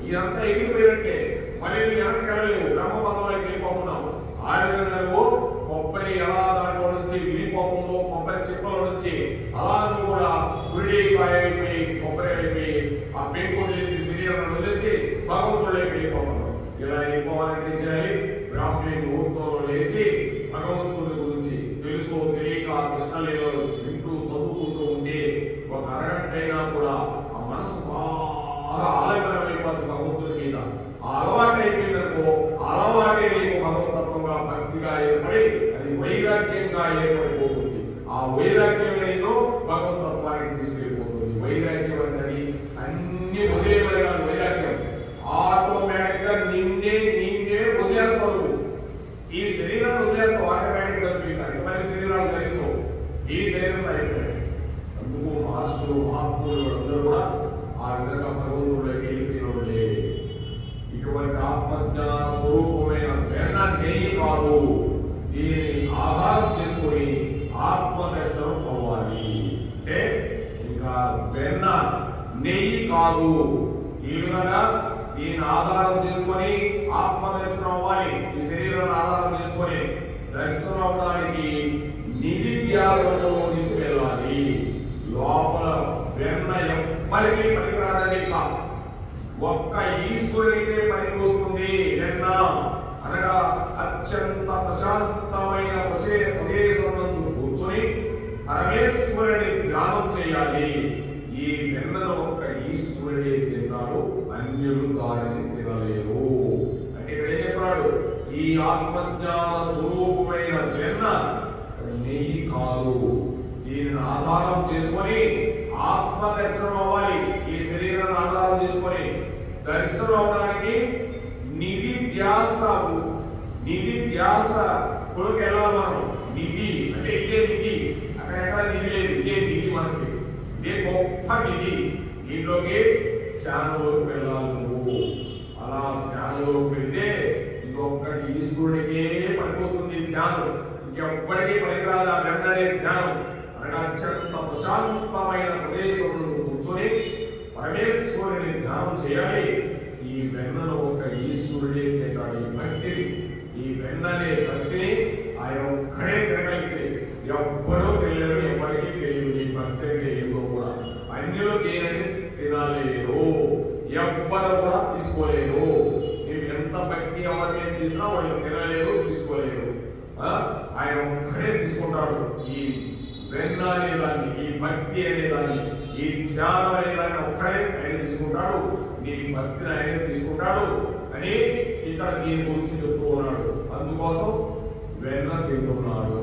ఇదంతా ఎగిరిపోయినట్టే. మరి వెనక్కి వెళ్ళలేవు, బ్రహ్మపదంలోకి వెళ్ళిపోతున్నావు. ఆ విధంగా నువ్వు కొబ్బరి ఎలా దాంట్లో నుంచి విడిపోతుందో కొబ్బరి చిప్పల నుంచి అలా నువ్వు కూడా గుడి అయిపోయి కొబ్బరి అయిపోయి ఆ పెంకు చేసి శరీరాన్ని వదిలేసి భగవంతుడికి వెళ్ళిపోతున్నావు. ఇలా వెళ్ళిపోవాలంటే చేయాలి, బ్రాహ్మణి ముహూర్తంలో లేచి భగవంతుడి గురించి తెలుసు తెలియక కృష్ణలీలలు వింటూ చదువుకుంటూ ఉంటే ఒక అరగంటైనా కూడా ఆ మనసు బాగా ఆలంబనమైపోతుంది భగవంతుడి మీద. ఆ అలవాటు అయిపోయిందనుకో, అలవాటే నీకు భగవతత్వంగా భక్తిగా ఏర్పడి అది వైరాగ్యంగా ఏర్పడిపోతుంది. ఆ వైరాగ్యం ఏదో భగవతత్వానికి తీసుకెళ్ళిపోతుంది. వైరాగ్యం అనేది అన్ని వదిలేమని వైరాగ్యం ఆటోమేటిక్ గా నిన్నే వదిలేస్తావు. ఈ శరీరాన్ని వదిలేస్తావు ఆటోమేటిక్ గా. మరి శరీరాలు ధరించవు, ఈ శరీరం అయిపోయాయి. అందుకు మహర్షులు మహాత్ములు అందరూ కూడా ఆ విధంగా భగవంతుడికి వెళ్ళిపోయినోళ్ళే. ఇటువంటి ఆత్మజ్ఞాన స్వరూపమైన వెన్న నెయ్యి కాదు, దీనిని ఆధారం చేసుకుని ఆత్మ దర్శనం అవ్వాలి. అంటే ఇంకా వెన్న నెయ్యి కాదు, ఈ విధంగా దీన్ని ఆధారం చేసుకొని ఆత్మ దర్శనం అవ్వాలి. ఈ శరీరాన్ని ఆధారం చేసుకొని దర్శనం అవడానికి నిధిధ్యాసంలోకి వెళ్ళాలి. లోపల వెన్న ఎవ్వరికీ పనికిరాదని కాదు, ఒక్క ఈశ్వరునికే పనికి వస్తుంది వెన్న. అనగా అత్యంత ప్రశాంతమైన ప్రదేశంలో కూర్చొని పరమేశ్వరుని ధ్యానం చేయాలి. ఈ వెన్నను ఒక్క ఈశ్వరుడే తిన్నాడు, అన్యులు దానిని తినలేరు. అంటే ఇక్కడ ఏం చెప్పాడు? ఈ ఆత్మజ్ఞాన స్వరూపమైన వెన్న నెయ్యి కాదు, దీనిని ఆధారం చేసుకొని ఆత్మ దర్శనం అవ్వాలి. ఈ శరీరాన్ని ఆధారం చేసుకొని దర్శనం అవడానికి నిధి ధ్యాస కొడుకు వెళ్ళాలి. మనం నిధి అంటే ఇదే నిధి, అక్కడెక్కడ నిధి లేదు, ఇదే నిధి మనకి, ఇదే గొప్ప నిధి. దీంట్లోకి ధ్యానంలోకి వెళ్ళాలి నువ్వు. అలా ధ్యానంలోకి వెళ్తే ఇది ఒక్కటి ఈశ్వరుడికే పనికొస్తుంది ధ్యానం, ఇంకెవ్వడికి పనికిరాదు ఆ వెన్ననే ధ్యానం. అనగా అత్యంత ప్రశాంతమైన ప్రదేశంలో కూర్చొని పరమేశ్వరుని ధ్యానం చేయాలి. ఈ వెన్నను ఒక ఈశ్వరుడే తింటాడు. ఈ భక్తిని, ఈ వెన్ననే భక్తిని ఆయన ఒక్కడే తినగలిగితే ఎవ్వరూ తెలియదు, ఎప్పటికీ తెలియదు. ఈ భక్తి అంటే ఏదో కూడా అన్యులు తినలేరు, ఎవ్వరు కూడా తీసుకోలేరు. నీవు ఎంత భక్తి ఎవరిని తీసినా వాళ్ళు తినలేరు, తీసుకోలేరు. ఆయన ఒక్కడే తీసుకుంటాడు. ఈ వెన్న అనేదాన్ని, ఈ భక్తి అనేదాన్ని, ఈ ధ్యానం అనేదాన్ని ఒక్కడే ఆయన తీసుకుంటాడు. నీ భక్తిని ఆయనే తీసుకుంటాడు అని ఇక్కడ దీని గురించి చెప్తూ ఉన్నాడు. అందుకోసం వెన్న తింటున్నాడు,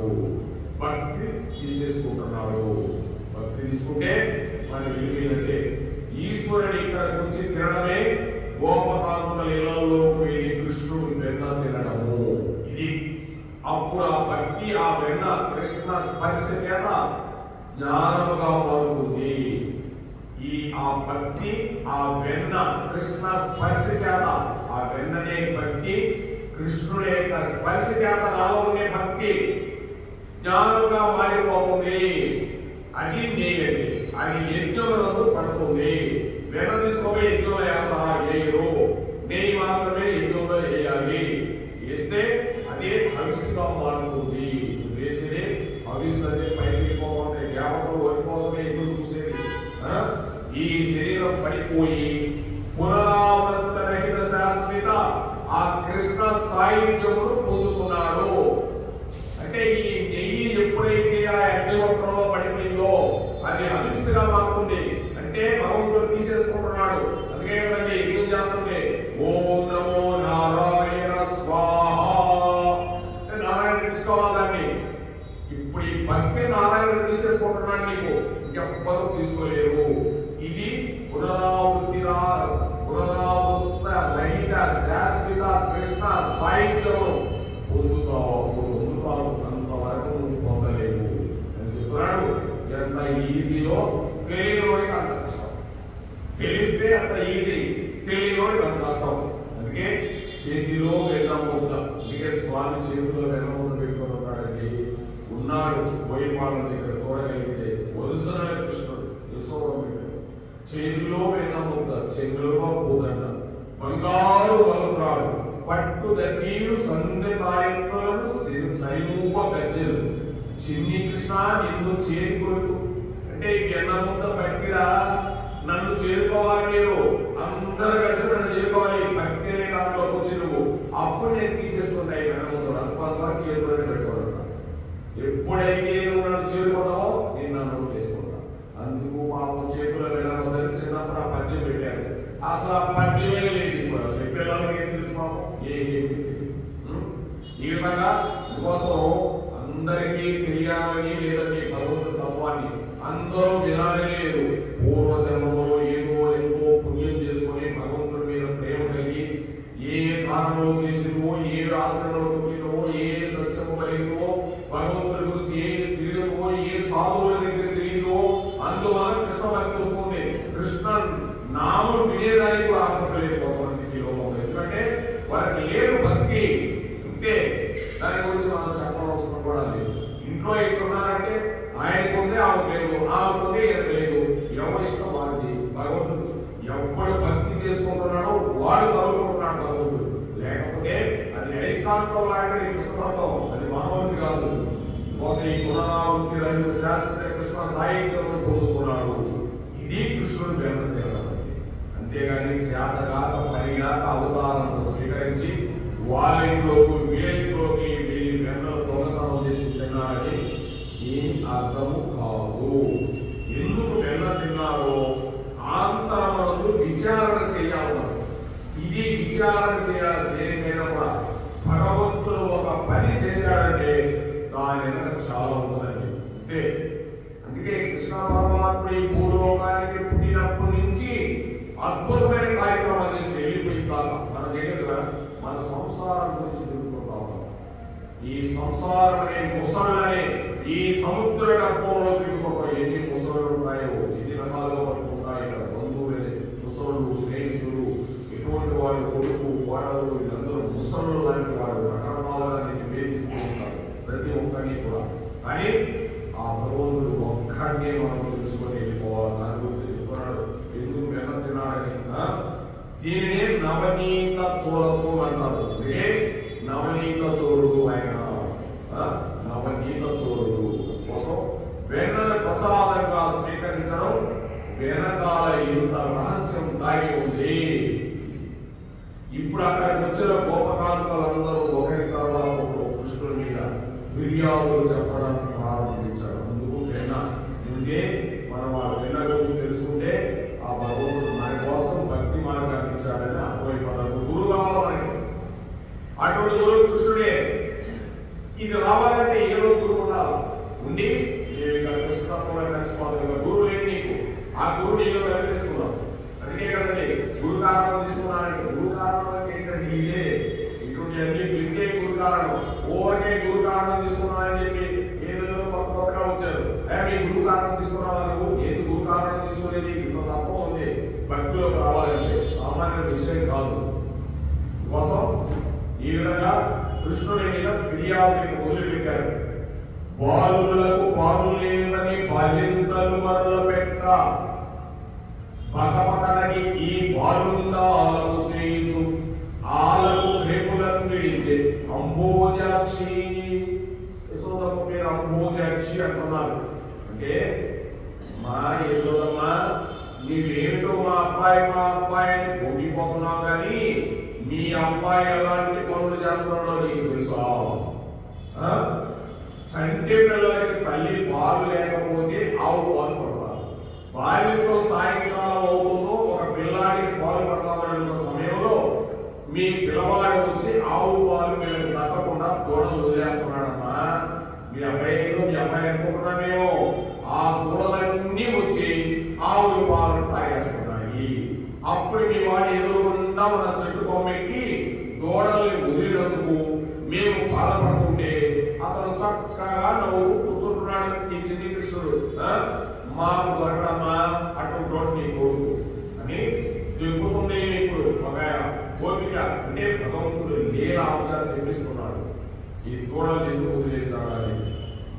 భక్తి తీసేసుకుంటున్నాడు. భక్తి తీసుకుంటే మన విలువైనట్టే. ఈశ్వరుని ఇక్కడ గురించి తినడమే గోపకాంతుల ఇళ్లలో వెళ్ళి కృష్ణుడు వెన్న తినడము. ఇది అప్పుడు ఆ భక్తి, ఆ వెన్న కృష్ణ స్పర్శ చేత జ్ఞానముగా మారుతుంది. ఆ భక్తి, ఆ వెన్న కృష్ణ స్పర్శ చేత, ఆ వెన్ననే భక్తి కృష్ణుడి యొక్క స్పర్శ చేత నాలో ఉండే భక్తి జ్ఞానముగా మారిపోతుంది. అది నేయండి, అది యజ్ఞములకు పడుతుంది. వెన్న తీసుకోబోయే యజ్ఞంలో వేస్తారా? వేయరు. నెయ్యి మాత్రమే యజ్ఞంలో వేయాలి. వేస్తే అదే హవిస్సుగా మారుతుంది. వేసేదే హవిస్సు. అదే పైకి పోతే దేవతలు వారి కోసమే ఎదురు చూసేది. ఈ శరీరం పడిపోయి పునరావృత రహిత శాశ్వత ఆ కృష్ణ సాయుధ్యమును పొందుతున్నాడు. అంటే ఈ నెయ్యి ఎప్పుడైతే ఆ అగ్నివక్రంలో పడిపోయిందో అది హవిస్సుగా మారుతుంది. అంటే భగవంతుడు తీసేసుకుంటున్నాడు. అందుకే కదండి ఏం చేస్తుంది? ఓం నమో నారాయణ స్వాహ, నారాయణ తీసుకోవాలి దాన్ని. ఇప్పుడు ఈ భక్తి నారాయణ తీసేసుకుంటున్నాడు, నీకు ఇంకెవ్వరూ తీసుకోలేరు. ఇది పునరావృత రహిత శాశ్వత కృష్ణ సాహిత్యము పొందుతావు. అంతవరకు నువ్వు పొందలేవు అని చెప్తున్నాడు. ఎంత ఈజీయో తెలియని అంత కష్టం, తెలిస్తే అంత ఈజీ, తెలియని అంత కష్టం. అందుకే చేతిలో వెళ్ళముద్ద, అందుకే స్వామి చేతిలో వెళ్ళముద్ద పెట్టుకొని ఉన్నాడండి. ఉన్నాడు బోయపాళ్ళ దగ్గర చూడగలిగితే వరుసన కృష్ణుడు చేతిలో వెళ్ళముద్ద, చెంగులో పోదండ, బంగారు బలుపురాడు, పట్టు దక్కీలు సంధి కార్యక్రమాలు సైరూప గజ్జలు, చిన్ని కృష్ణ నిన్ను చేరుకోరు. అంటే ఎన్న ముద్ద భక్తిరా, నన్ను చేరుకోవాలి, మీరు అందరు కలిసి నన్ను చేరుకోవాలి. భక్తి అనే దాంట్లోకి వచ్చి నువ్వు అప్పుడు నేను తీసేసుకుంటాయి వెనముద్ర అంతవరకు చేతులని పెట్టుకోవడం. ఎప్పుడైతే నువ్వు నన్ను చేరుకుంటావో నేను నన్ను చేసుకుంటా. అందుకు పాపం చేతుల వెళ్ళమొద్దని చిన్నప్పుడు ఆ పద్యం పెట్టారు. అసలు ఆ పద్యమే లేదు. ఇప్పుడు చెప్పేదానికి ఏం తెలుసు పాపం? ఈ విధంగా అందుకోసం అందరికీ తెలియాలని లేదని భగవంతుడు తత్వాన్ని అందరూ వినాలని లేదు. పూర్వజన్మలో ఏదో ఎంతో పుణ్యం చేసుకుని భగవంతుడి మీద ప్రేమ కలిగి ఏ కారణంలో చేసినవో, ఏ ఆశ్రమంలో పుట్టినవో, ఏ సత్యము కలిగినవో, భగవంతుడి గురించి ఏం తిరిగినవో, ఏ సాధువుల దగ్గర తిరిగినవో అందువల్ల కృష్ణ భక్తి వస్తుంది. కృష్ణ నామం వినేదానికి కూడా ఆసక్తి లేదు కొంతమందికి లోకంలో. ఎందుకంటే వారికి లేదు భక్తి. ఉంటే దాని గురించి మనం చెప్పవలసిన కూడా లేదు. ఇంట్లో ఎక్కున్నారంటే ఆయనకు ఉంది, ఆమె లేదు, ఆమెకు ఉంది, ఈయనకు లేదు. ఎవరి ఇష్టం వాడిది. భగవంతుడు ఎప్పుడు భక్తి చేసుకుంటున్నాడో వాడు తగులుకుంటున్నాడు భగవంతుడు. లేకపోతే అది అయస్కాంతం లాంటి కృష్ణతత్వం, అది మానవుడి కాదు. కోసం ఈ పునరావృతి రహిత శాశ్వత కృష్ణ సాహిత్యం పొందుతున్నాడు. ఇది కృష్ణుడు వెంట. అంతేగాని శాతగాక పనిగాక అవతారంలో స్వీకరించి వాళ్ళింట్లోకి వీళ్ళింట్లోకి వీళ్ళి వెన్నలు దొంగతనం చేసి తిన్నారని ఏం అర్థము కాదు. ఎందుకు వెన్న తిన్నారో ఆంతరమునందు విచారణ చేయాలి. ఇది విచారణ చేయాలి. దేనికైనా కూడా భగవంతుడు ఒక పని చేశాడంటే దాని వెనక చాలా ఉంటుందండి. అంతే. అందుకే కృష్ణ పరమాత్ముడు ఈ భూలోకానికి పుట్టినప్పటి నుంచి అద్భుతమైన కార్యక్రమాలు చేసి వెళ్ళిపోయిన కాక మన దగ్గర మన సంసారం గురించి తిరుగుతుంటా ఉన్నాం. ఈ సంసారం అనే ముసళ్ళనే ఈ సముద్ర గర్భంలో తిరుగుతున్న ఎన్ని ముసళ్ళు ఉన్నాయో, ఎన్ని రకాలుగా పట్టుకుంటాయి. ఇక్కడ బంధువులే ముసళ్ళు, స్నేహితులు, ఎటువంటి వాళ్ళు, కొడుకు, కోడలు, వీళ్ళందరూ ముసళ్ళు లాంటి వాళ్ళు రకరకాలుగా నేను వేధిస్తూ ఉంటారు ప్రతి ఒక్కరిని కూడా. కానీ ఆ భగవంతుడు ఒక్కడినే మనం తెలుసుకొని వెళ్ళిపోవాలి. దాని గురించి చెప్తున్నాడు, ఎందుకు వెన్న తిన్నాడని. దీనినే నవనీత చోళకు అంటారు. అంటే నవనీత చోరుడు ఆయన, నవనీత చోరుడు కోసం వెన్నను ప్రసాదంగా స్వీకరించడం వెనకాల ఇంత రహస్యం దాగి ఉంది. ఇప్పుడు అక్కడికి వచ్చిన గోపకాంతలందరూ ఒకరి తర్వాత ఒకరు కృష్ణుడి మీద ఫిర్యాదులు చెప్పడం ప్రారంభించారు. అందుకు వెన్న ముందే మనం ఆ వెన్న గురించి తెలుసుకుంటే ఆ భగవంతుడు మన కోసం భక్తి మార్గాన్ని ఇచ్చాడని అర్థమైపోతాడు. గురువు కావాలి, అటువంటి గురువు కృష్ణుడే. ఇది రావాలంటే ఏదో గురువు ఉండాలి. ఉండి కృష్ణత్వంలో కలిసిపోతుంది. గురువు లేని నీకు ఆ గురువు నీలో కలిపేసుకున్నావు. అందుకే కదండి గురు కారణం తీసుకున్నానంటే. గురు కారణం అంటే ఏంటంటే ఇదే, ఇటువంటి అన్ని ఇంకే గురు కారణం. ఓవరకే గురు కారణం తీసుకున్నానని చెప్పి ఏదో కొత్త కొత్తగా వచ్చారు. మీ గురు కారణం తీసుకున్నావా నువ్వు? ఏది గురు కారణం తీసుకునేది ఇంత తక్కువ ఉంది. భక్తిలోకి రావాలంటే సామాన్య విషయం కాదు. కోసం ఈ విధంగా కృష్ణుడి మీద ఫిర్యాదుని మొదలుపెట్టారు. బాలులకు బాలులేనని బాలింతలు మరల పెట్ట పకపకనని ఈ బాలుందాలకు సేయించు ఆలకు రేపులను విడిచే అంబోజాక్షి. యశోదమ్మ పేరు అంబోజాక్షి అంటున్నారు. అంటే మా యశోదమ్మ నీవేమిటో మా అబ్బాయిని పొంగిపోతున్నావు, కానీ మీ అబ్బాయి ఎలాంటి పనులు చేస్తున్నాడో నీకు తెలుసా? చంటి పిల్లలకి తల్లి పాలు లేకపోతే ఆవు పాలు పడతారు. బాల్యంతో సాయంకాలం అవుతుందో ఒక పిల్లాడికి పాలు పడతామన్న సమయంలో మీ పిల్లవాడు వచ్చి ఆవు పాలు మీరు తప్పకుండా దూడలు వదిలేస్తున్నాడమ్మా. మీ అబ్బాయి అనుకుంటున్నామేమో, ఆ దూడలన్నీ వచ్చి ఆవుల పాలు తాగేస్తున్నాయి. అప్పుడు మీ వాడు ఎదురుకుండా మన చెట్టు కొమ్మెక్కి దూడల్ని వదిలినందుకు మేము బాధపడుతుంటే అతను చక్కగా నవ్వు కూర్చుంటున్నాడు. ఈ చిన్ని కృష్ణుడు మాకు దొరకడమ్మా అటువంటి నీ కొడుకు అని చెప్పుతుంది. ఇప్పుడు ఒక కోరిక అంటే భగవంతుడు లేలా అవసరం చెప్పిస్తున్నాడు. ఈ దూడలు ఎందుకు వదిలేశాడని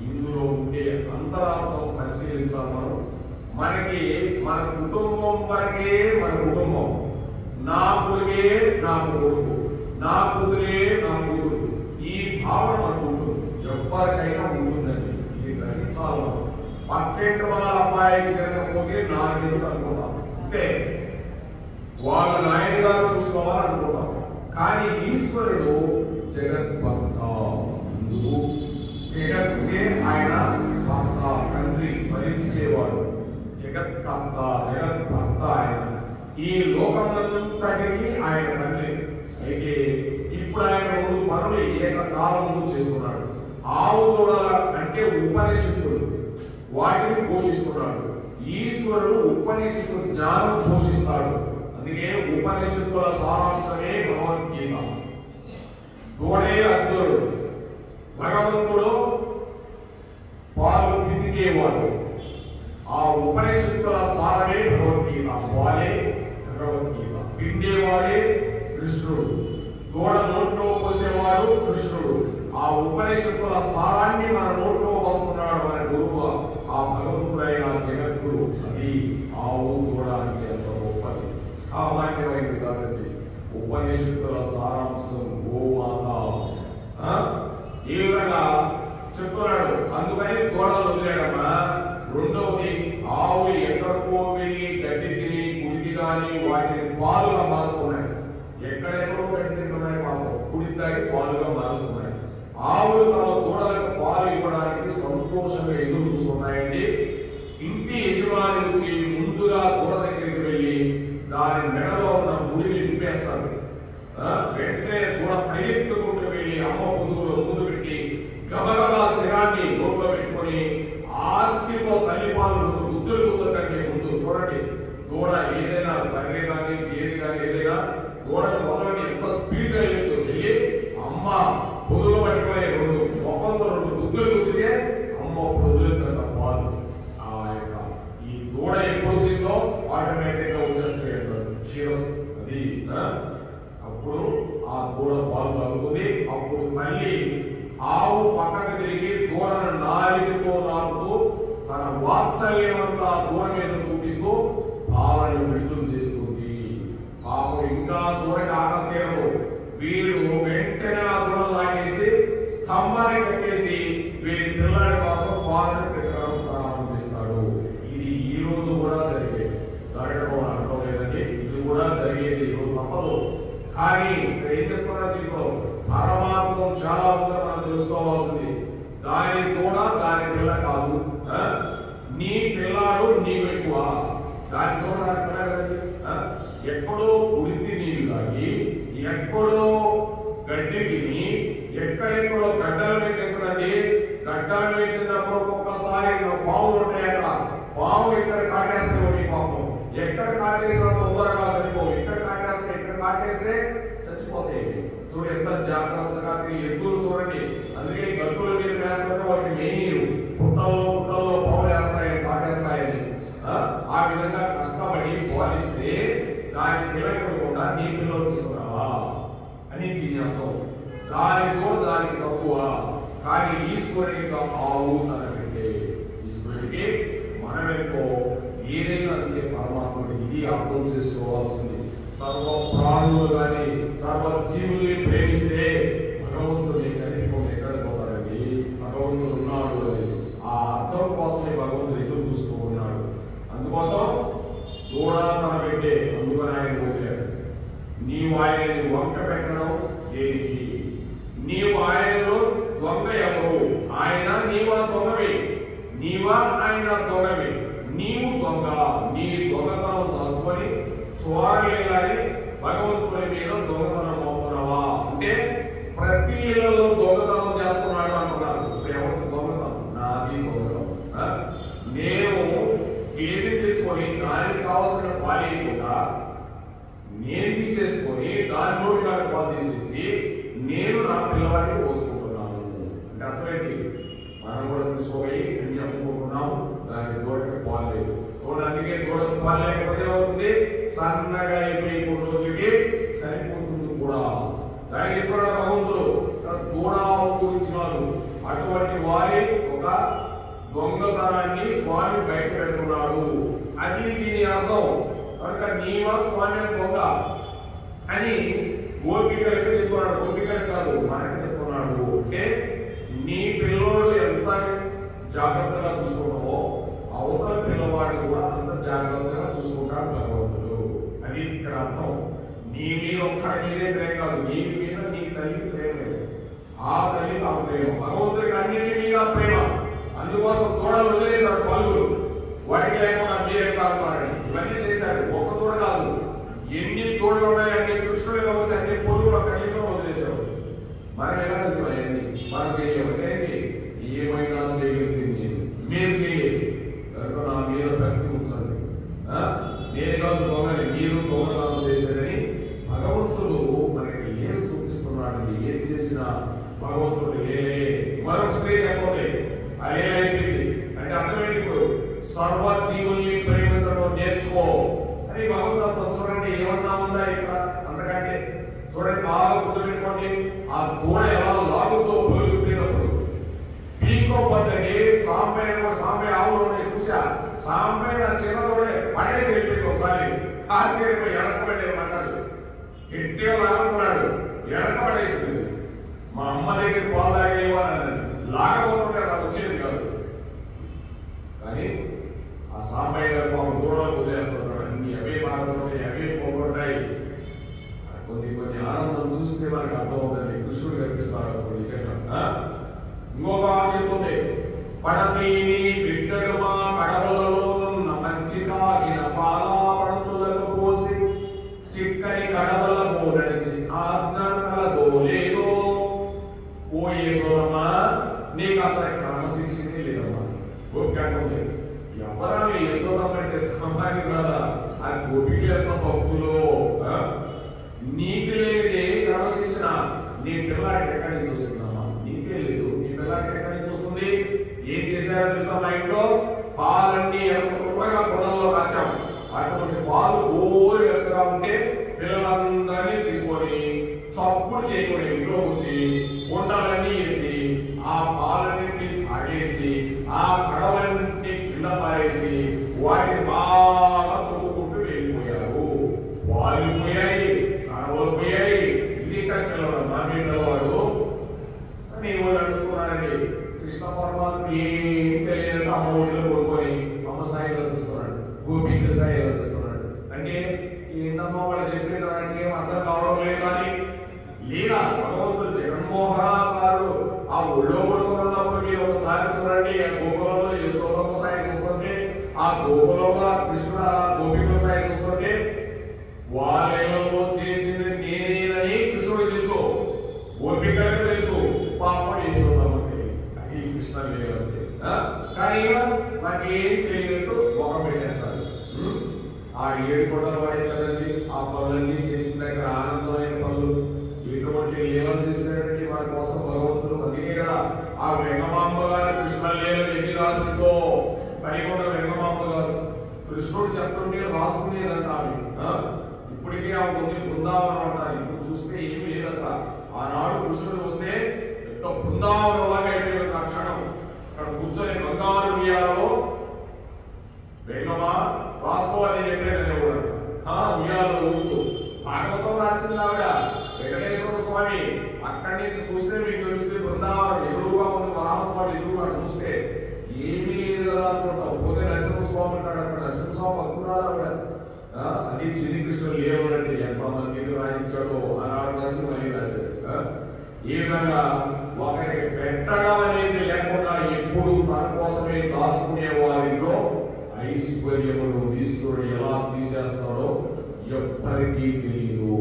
ఇందులో ఉండే అంతరార్థం పరిశీలించాలి మనం. మనకి మన కుటుంబం వరకే మన కుటుంబం, నా కొడుకే నాకు కొడుకు, నా కూతురే నా కూతురు, ఈ భావన మనకు ఉంటుంది. ఎవరికైనా ఉంటుందండి. ఇది గ్రహించాలి. పక్కింటి వాళ్ళ అబ్బాయికి తిరగకపోతే నాకెందుకు అనుకుంటాం. అంతే, వాళ్ళ నాయన గారు చూసుకోవాలనుకుంటాం. కానీ ఈశ్వరుడు జగద్భక్త. జగత్తుకే ఆయన భక్త, తండ్రి, భరించేవాడు. జగత్కర్త, జగద్భక్త ఆయన. ఈ లోకమంతటికి ఆయన తండ్రి. అయితే ఇప్పుడు ఆయన 2 పనులు ఏకకాలంలో చేస్తున్నాడు. ఆవు దూడల అంటే ఉపనిషత్తులు, వాటిని పోషిస్తున్నాడు. ఈశ్వరుడు ఉపనిషత్తు జ్ఞానం పోషిస్తాడు. అందుకే ఉపనిషత్తుల సారాంశమే భగవద్గీత. దూడే అర్జునుడు, భగవంతుడు పాలు పితికేవాడు. ఆ ఉపనిషత్తుల సారమే భగవద్గీత. వాడే భగవద్గీత. పిండేవాడే కృష్ణుడు. దూడ నోట్లో పోసేవాడు కృష్ణుడు. ఆ ఉపనిషత్తుల సారాన్ని మన నోట్లో వస్తున్నాడు మన గురువు, ఆ భగవంతుడైన జగద్గురు. అది ఆవు దూడ అంటే ఎంత గొప్పది, సామాన్యమైనది కాదండి. ఉపనిషత్తుల సారాంశం గోమాత. ఈ విధంగా చెప్తున్నాడు. అందుకని దూడలు వదిలేడమ్మా. రెండవది, ఆవులు ఎక్కడికో వెళ్ళి గడ్డి తిని కుడికి కానీ వాటిని పాలుగా మారుస్తున్నాయి. ఎక్కడెక్కడో గడ్డి తింటున్నాయి పాపం, కుడి తాగి పాలుగా మారుస్తున్నాయి. ఆవులు తమ దూడలకు పాలు ఇవ్వడానికి సంతోషంగా ఎదురు చూస్తున్నాయండి. ఇంటి యజమాని వచ్చి ముందుగా దూడ దగ్గరికి వెళ్ళి దాని మెడలో ఉన్న ముడిని నింపేస్తాడు. వెంటనే దూడ పరిగెత్తుకుంటూ వెళ్ళి అమ్మ ముందు పెట్టి గబగబా శిరాన్ని నోట్లో పెట్టుకొని ఆర్తితో తల్లిపాలు ముద్దులు కంటే ముందు చూడండి. దూడ ఏదైనా బర్రె కానీ ఏది కానీ ఏదైనా దూడను వదలని ఎంత స్పీడ్గా వెళ్ళి అమ్మ పొదులు పట్టుకొని 2 అప్పుడు ఆ దూడ పాలు తాగుతుంది. అప్పుడు తల్లి ఆవు పక్కకు తిరిగి దూడను నాలుగుతో నాకుతూ తన వాత్సల్యమంతా దూడ మీద చూపిస్తూ పాలను విడుదల చేస్తుంది. పాపం ఇంకా దూడకి ఆకలి తీరదు. వీడు వెంటనే ఆ దూడను లాగేసి స్తంభాన్ని కట్టేసి వీడి పిల్లడి కోసం పాలను పెట్టడం ప్రారంభిస్తాడు. ఇది ఈ రోజు కూడా జరగడం అనడం లేదండి. ఇది కూడా జరిగేది ఈ రోజు తప్పదు. కానీ ఏం చెప్తున్నా దీంట్లో పరమాత్మ చాలా ఉందో మనం తెలుసుకోవాల్సింది. దాని కూడా దాని పిల్ల కాదు. నీ పిల్లాడు నీకు ఎక్కువ. దాని కూడా ఎక్కడో కుడితి నీళ్ళు తాగి ఎక్కడో గడ్డి తిని ఎక్కడెక్కడో గడ్డలు పెట్టిందండి. గడ్డలు పెట్టినప్పుడు ఒక్కొక్కసారి పావులు ఉంటాయి. అక్కడ పావు ఇక్కడ కాటేస్తే పాపం ఎక్కడ కాటేసినా తొందరగా సరిపోవు. ఇక్కడ కాటేస్తే ఇక్కడ కాటేస్తే చచ్చిపోతాయి. చూడు ఎంత జాగ్రత్తగా ఎద్దులు చూడండి. అందుకే గద్దుల మీద వేస్తుంటే వాటికి మేనీరు పుట్టల్లో పావులు వేస్తాయి కాటేస్తాయని. ఆ విధంగా కష్టపడి పోలిస్తే దాని పిల్లకుండా నీ పిల్లలు తీసుకున్నావా అని దీని అర్థం. దానితో దానికి తక్కువ. కానీ ఈశ్వరుడిగా ఆవు తనకంటే ఈశ్వరుడికి మనమెంతో ఏదైనా అంటే పరమాత్ముడు. ఇది అర్థం చేసుకోవాల్సింది. సర్వ ప్రాణులు కానీ సర్వ జీవుల్ని ప్రేమిస్తే భగవంతుడు ఎక్కడ పోతాడండి. భగవంతుడు ఉన్నాడు అని ఆ అర్థం కోసమే భగవంతుడు ఎదురు చూస్తూ ఉన్నాడు. అందుకోసం దూడ తన పెట్టే అందుకని ఆయన పోయాడు. నీవు ఆయనని వంక పెట్టడం దేనికి? నీవు ఆయనలో దొంగ ఎవరు? ఆయన నీవా దొంగవి? నీవా ఆయన దొంగవి? నీవు దొంగ. నీ దొంగతనం దాచుకొని చోరలేదని భగవంతుని మీద దొంగతనం అవుతున్నావా అంటే ప్రతి ఇళ్లలో దొంగతనం చేస్తున్నాడు అంటున్నారు. ఎవరికి దొంగతనం? నాది దొంగతనం. నేను ఏది తెచ్చుకొని దానికి కావాల్సిన పాలేయకుండా నేను తీసేసుకొని దానిలోకి నాకు పాలు తీసేసి నేను నా పిల్లవాడిని పోసుకుంటున్నాను అంటే అసలేంటి? మనం కూడా తీసుకోపోయి అన్ని అమ్ముకుంటున్నాము. దానికి దూడకి పాలు లేదు. అందుకే దూడకి పాలు లేకపోతే ఏమవుతుంది? సన్నగా అయిపోయి కొన్ని రోజులకి చనిపోతుంది కూడా. దానికి కూడా భగవంతుడు దూడ గురించి కాదు, అటువంటి వారి ఒక దొంగతనాన్ని స్వామి బయట పెడుతున్నాడు. అది దీని అర్థం. కనుక నీవా స్వామి దొంగ అని గోపికలకు చెప్తున్నాడు. గోపికలకు కాదు మనకి చెప్తున్నాడు. అంటే నీ పిల్లోడు ఎంత జాగ్రత్తగా చూసుకుంటావో అవతల పిల్లవాడు కూడా అంత జాగ్రత్తగా చూసుకుంటాడు భగవంతుడు. అది ఇక్కడ అర్థం. నీ మీద ఒక్కడి మీదే ప్రేమ కాదు, నీ మీద నీ తల్లికి ప్రేమ లేదు. ఆ తల్లి ఆ ప్రేమ భగవంతుడికి అన్నింటి మీద ప్రేమ. అందుకోసం దూడలు వదిలేశాడు పలువురు. వాటికి లేకుండా మీరే తాగుతారని ఇవన్నీ చేశాడు. ఒక్క దూడ కాదు, ఎన్ని దూడలు ఉన్నాయి అన్ని కృష్ణుడు కావచ్చు అన్ని పొలుగులు కనీసం వదిలేశాడు. మనం ఎలా వెళ్తున్నాయండి? మనం చేయలేమంటే ఏమైనా చేయగలుగుతుంది మీరు చేయలేదు. కనుక నా మీద భక్తి ఉంచండి. నేను కాదు దొంగని, మీరు దొంగతనం చేసేదని భగవంతుడు మనకి ఏం చూపిస్తున్నాడు. ఏం చేసినా భగవంతుడు లేలే. మరొక స్టేజ్ అయిపోతే అదేమైపోయింది అంటే అర్థమేంటి? ఇప్పుడు సర్వ జీవుల్ని ప్రేమించడం నేర్చుకో అని భగవంతుడు. చూడండి ఏమన్నా ఉందా ఇక్కడ అంతకంటే? చూడండి బాగా గుర్తుపెట్టుకోండి. ఆ దూడ ఎలా లాగుతో పొలుగుతున్నప్పుడు పీకోపోతే సాంబే ఆవులు ఉన్నాయి చూసా. సాంబే నా చిన్న దూడే పడేసి వెళ్ళిపోయింది. ఒకసారి ఆశ్చర్యపోయి వెనకబడేయమన్నాడు. ఎట్టే లాగుతున్నాడు, వెనకబడేసింది. మా అమ్మ దగ్గర పాలు తాగేవాలని లాగబోతుంటే నాకు వచ్చేది కాదు. కానీ ఆ సాంబయ్య గారు పాపం దూడలు వదిలేస్తున్నాడు. అన్ని అవే బాగుంటాయి, అవే పోగొట్టాయి. కొన్ని ఆనందం చూస్తే మనకు అర్థమవుతుంది. కృష్ణుడు కనిపిస్తారు. ఇంకొక చెప్తుంది, పడతీని బిడ్డలుమా కడవలలో మంచి కాగిన పాలా పడచులకు పోసి చిక్కని కడవలకు నడిచి ఆజ్ఞలదో లేదో. ఓ యేసోదమ్మా, నీకు అసలు క్రమశిక్షణే లేదమ్మా. గోపికంటే ఎవరైనా యేసోదమ్మ అంటే సామాన్యం కాదా? ఆ గోపికలు ఎంత భక్తులు. నీకు లేనిదే క్రమశిక్షణ నీ పిల్లాడికి ఎక్కడి నుంచి వస్తుందమ్మా? నీకే లేదు, నీ పిల్లాడికి ఎక్కడి నుంచి వస్తుంది? ఏం చేశారో తెలుసా? మా ఇంట్లో పాలన్నీ ఎర్రగా పొలంలో కాచాం. అటువంటి పాలు ఓరి వెచ్చగా ఉంటే పిల్లల పిల్లలందరినీ తీసుకొని చప్పుడు చేయకుండా ఇంట్లో వచ్చి కొండలన్నీ ఎత్తి ఆ పాలన్నింటినీ తాగేసి ఆ కడవలన్నింటినీ కింద పారేసి వాటిని బాగా తొక్కుకుంటూ వెళ్ళిపోయారు. వాలిపోయాయి, కడవలు పోయాయి. ఇది ఇక్కడ పిల్లవాడు మా పిల్లవాడు అని వాళ్ళు అడుగుతున్నారండి. కృష్ణ పరమాత్మ ఏం తెలియదు అమ్మ ఒడిలో కొనుక్కొని అమ్మ సాయిలో చూస్తున్నాడు, గోపిక సాయిలో చూస్తున్నాడు. అంటే ఏందమ్మా వాళ్ళు చెప్పేదానికి ఏం అర్థం కావడం లేదు. కానీ లేదా భగవంతుడు జగన్మోహనాకారుడు ఆ ఒళ్ళో కొనుక్కున్నప్పుడు మీరు ఒకసారి చూడండి. ఆ గోకులంలో యశోదమ్మ సాయి చూస్తుంటే, ఆ గోకులంలో కృష్ణుడు గోపికల సాయి చూస్తుంటే వాళ్ళలో చేసింది నేనేనని కృష్ణుడు తెలుసు, గోపికలకు తెలుసు, పాపం యశోదమ్మకి అది కృష్ణ లేదంటే. కానీ నాకేం తెలియనట్టు ముఖం పెట్టేస్తారు. ఆ 7 కొండలు పడే కదండి, ఆ పనులన్నీ చేసిన దగ్గర ఆనందమైన పనులు ఎటువంటి లీలలు చేసినటువంటి మన కోసం భగవంతుడు. అందుకే కదా ఆ వెంగమాంబ గారు కృష్ణ లీలలు ఎన్ని రాసిందో పైకొండ వెంగమాంబ గారు కృష్ణుడు చెప్తుంటే రాసుకునేదంట. ఆమె ఇప్పటికే ఆ ముందు బృందావనం అంటారు. ఇప్పుడు చూస్తే ఏమి లేదంట. ఆనాడు కృష్ణుడు వస్తే ఎంతో బృందావనంలాగా అయిపోయింది. ఆ క్షణం అక్కడ కూర్చొని బంగారు ఉయ్యాలలో వెంగమా రాసుకోవాలని చెప్పేదని కూడా ఉయ్యాలలో ఊరుతూ భాగవతం రాసింది ఆవిడ వెంకటేశ్వర స్వామి. అక్కడి నుంచి చూస్తే మీకు తెలుస్తుంది బృందావనం ఎదురుగా ఉంది. పరమస్వామి ఎదురుగా చూస్తే ఏమీ లేదు కదా అనుకుంటాం. పోతే నరసింహస్వామి ఉంటాడు అక్కడ. నరసింహస్వామి భక్తురాలు ఆవిడ. అది శ్రీకృష్ణుడు లేవునండి. ఎంతమందికి రాయించాడో ఆనాడు రాసి మళ్ళీ రాశాడు. ఈ విధంగా ఒకరికి పెట్టడం అనేది లేకుండా ఎప్పుడు తన కోసమే దాచుకునే వారిలో ఐశ్వర్యమును ఈశ్వరుడు ఎలా తీసేస్తాడో ఎప్పటికీ తెలియదు.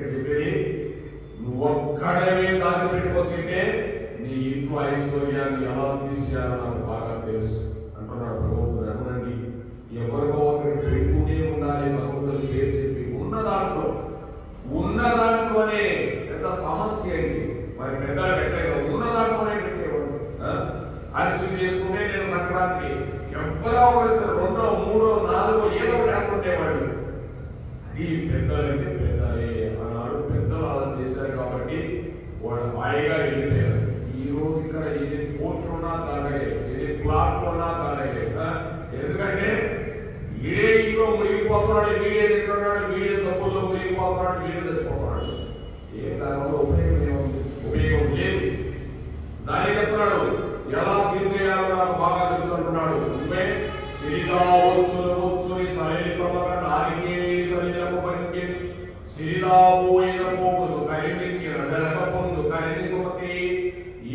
చెప్పేది నువ్వు ఒక్కడమే దాచిపెట్టుకోతుంటే నీ ఇంట్లో ఐశ్వర్యాన్ని ఎలా తీసేయాలో నాకు బాగా తెలుసు అంటున్నాడు భగవంతుడు. అనునండి ఎవరికో ఒకరికి పెట్టుకునే ఉండాలి. భగవంతుడు పేరు చెప్పి ఉన్న దాంట్లోనే పెద్ద సమస్య ఏంటి మరి పెద్దలు పెట్టలేదు. ఉన్న దాంట్లోనే పెట్టేవాడు. అరిసి చేసుకుంటే నేను సంక్రాంతి ఎవరో ఒకరు 2, 3, 4 ఏదో వేసుకుంటేవాడు. అది పెద్దలంటే పెద్దలే. ఆనాడు పెద్దలు అలా చేశారు కాబట్టి వాడు హాయిగా వెళ్ళిపోయారు. ఈ రోజు ఇక్కడ ఎన్ని కోట్లు ఉన్నా కాదగే, ఎన్ని ప్లాట్లు ఉన్నా కాదగే. ఎందుకంటే వీడే ఇంట్లో మునిగిపోతున్నాడు, వీడే తింటున్నాడు, వీడే తప్పుల్లో మునిగిపోతున్నాడు, వీడే తెచ్చిపోతున్నాడు. ఏ దానివల్ల ఉపయోగం లేదు. దాన్ని చెప్తున్నాడు ఎలా తీసేయాలో నాకు బాగా తెలుసు అంటున్నాడు. నువ్వే సిరిదావచ్చుని సరైన నారికే శరీరము బంకి సిరిదావోయిన పోకుదు కరిమింగిన వెలకపోందు కరిమి సుమతి.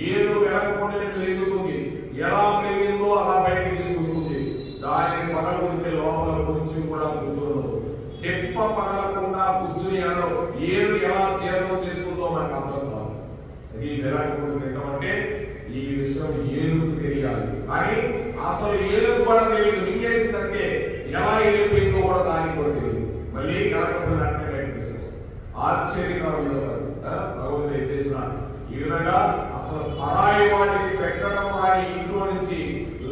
ఏదో వెలకపోండి పెరుగుతుంది. ఎలా పెరిగిందో అలా బయటికి తీసుకొస్తుంది. దానిని పగలగొడితే లోపల కొంచెం కూడా కూర్చోదు. తెప్ప పగలకుండా కూర్చుని ఏడు ఎలా జీర్ణం చేసుకుందో మనకు అర్థం కాదు. అది వెలకపోండి తింటామంటే ఈ విషయం ఏనుగు తెలియాలి. కానీ అసలు ఏనుగు కూడా తెలియదు. మింగేసిందంటే ఎలా వెళ్ళిపోయిందో కూడా దానికి కూడా తెలియదు. మళ్ళీ కలకపోతే అంటే ఆశ్చర్యకరం భగవంతుడు ఏం చేసిన ఈ విధంగా అసలు పరాయి వాటికి పెట్టడం వారి ఇంట్లో నుంచి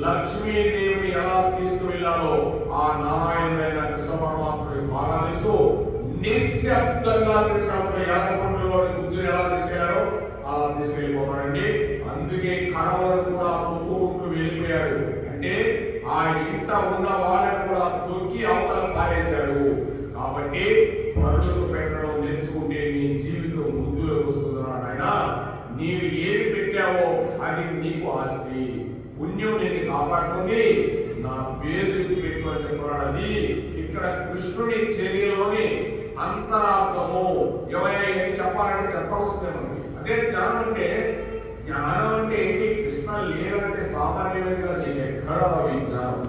లక్ష్మీదేవిని ఎలా తీసుకువెళ్ళాలో ఆ నారాయణుడైన కృష్ణ పరమాత్ముడికి బాగా తెలుసు. నిశ్శబ్దంగా తీసుకెళ్తాడు. యాదకుంటలో కూర్చొని ఎలా తీసుకెళ్లారో అలా తీసుకెళ్ళిపోతాడండి. అందుకే కడవలను కూడా తొక్కుకుంటూ వెళ్ళిపోయాడు. అంటే ఆ ఇంట ఉన్న వాళ్ళని కూడా తొక్కి అవతల పారేశాడు. కాబట్టి పరులకు పెట్టడం నేర్చుకుంటే నీ జీవితం ముందులోకి వస్తున్నాడు. ఆయన నీవు ఏది పెట్టావో అది నీకు ఆస్తి. పుణ్యం నేను కాపాడుతుంది. నా పేరు పెట్టుకున్నది ఇక్కడ కృష్ణుని చర్యలోని అంతరార్థము. ఎవరైనా చెప్పాలంటే చెప్పవలసిందే మనకి. అదే జ్ఞానం అంటే. జ్ఞానం అంటే ఏంటి? కృష్ణ లేదంటే సామాన్యమైనదిగా నీకు ఎక్కడ జ్ఞానం.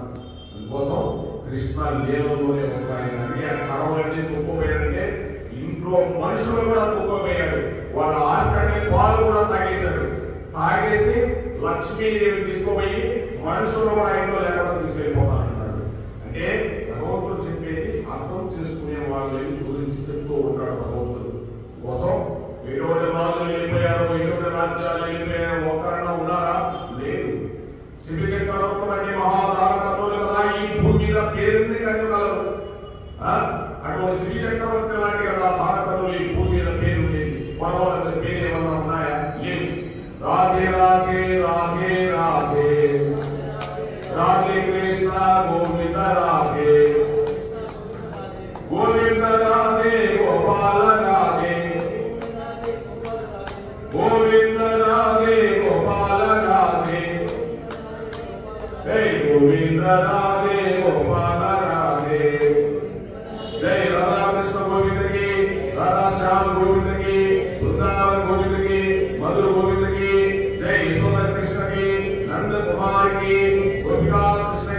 అందుకోసం కృష్ణ లీలలోనే వస్తాయి. అంటే ఆ కడవలన్నీ తొక్కుపోయాడంటే ఇంట్లో మనుషులు కూడా తొక్కుపోయాడు. వాళ్ళ ఆస్తి పాలు కూడా తాగేశాడు. తాగేసి లక్ష్మీదేవి తీసుకుపోయి మనుషులు కూడా ఇంట్లో లేకుండా తీసుకెళ్ళిపోతానన్నాడు. అంటే భగవంతుడు చెప్పేది అర్థం చేసుకునే వాళ్ళ గురించి చెప్తూ ఉంటాడు భగవంతుడు కోసం. ఎటువంటి వాళ్ళు వెళ్ళిపోయారు, ఎటువంటి రాజ్యాలు వెళ్ళిపోయారు, ఒక్కరన్నా ఉన్నారా? లేదు. శివ చక్రవర్తులు అంటే మహాదారకలు కదా ఈ భూమి మీద పేరుని కనుగలరు. అటువంటి శ్రీ చక్రవర్తి లాంటి కదా భారతంలో ఈ భూమి మీద పేరు ఉండేది. మనవాళ్ళందరి పేరు ఏమన్నా ఉన్నాయా? లేవు. రాధే రాధే రాధే రాధే రాధే కృష్ణ గోవింద రాధే గోవింద రాధే గోపాల రాధే గోవింద రాధే గోపాల రాధే జై గోవింద రాధే గోపాల రాధే జై రాధాకృష్ణ గోవింద की राधा श्याम गोविंद की वृंदावन गोविंद की मधुर गोविंद की जय यशोदा कृष्ण की नंद कुमार की गोपिका कृष्ण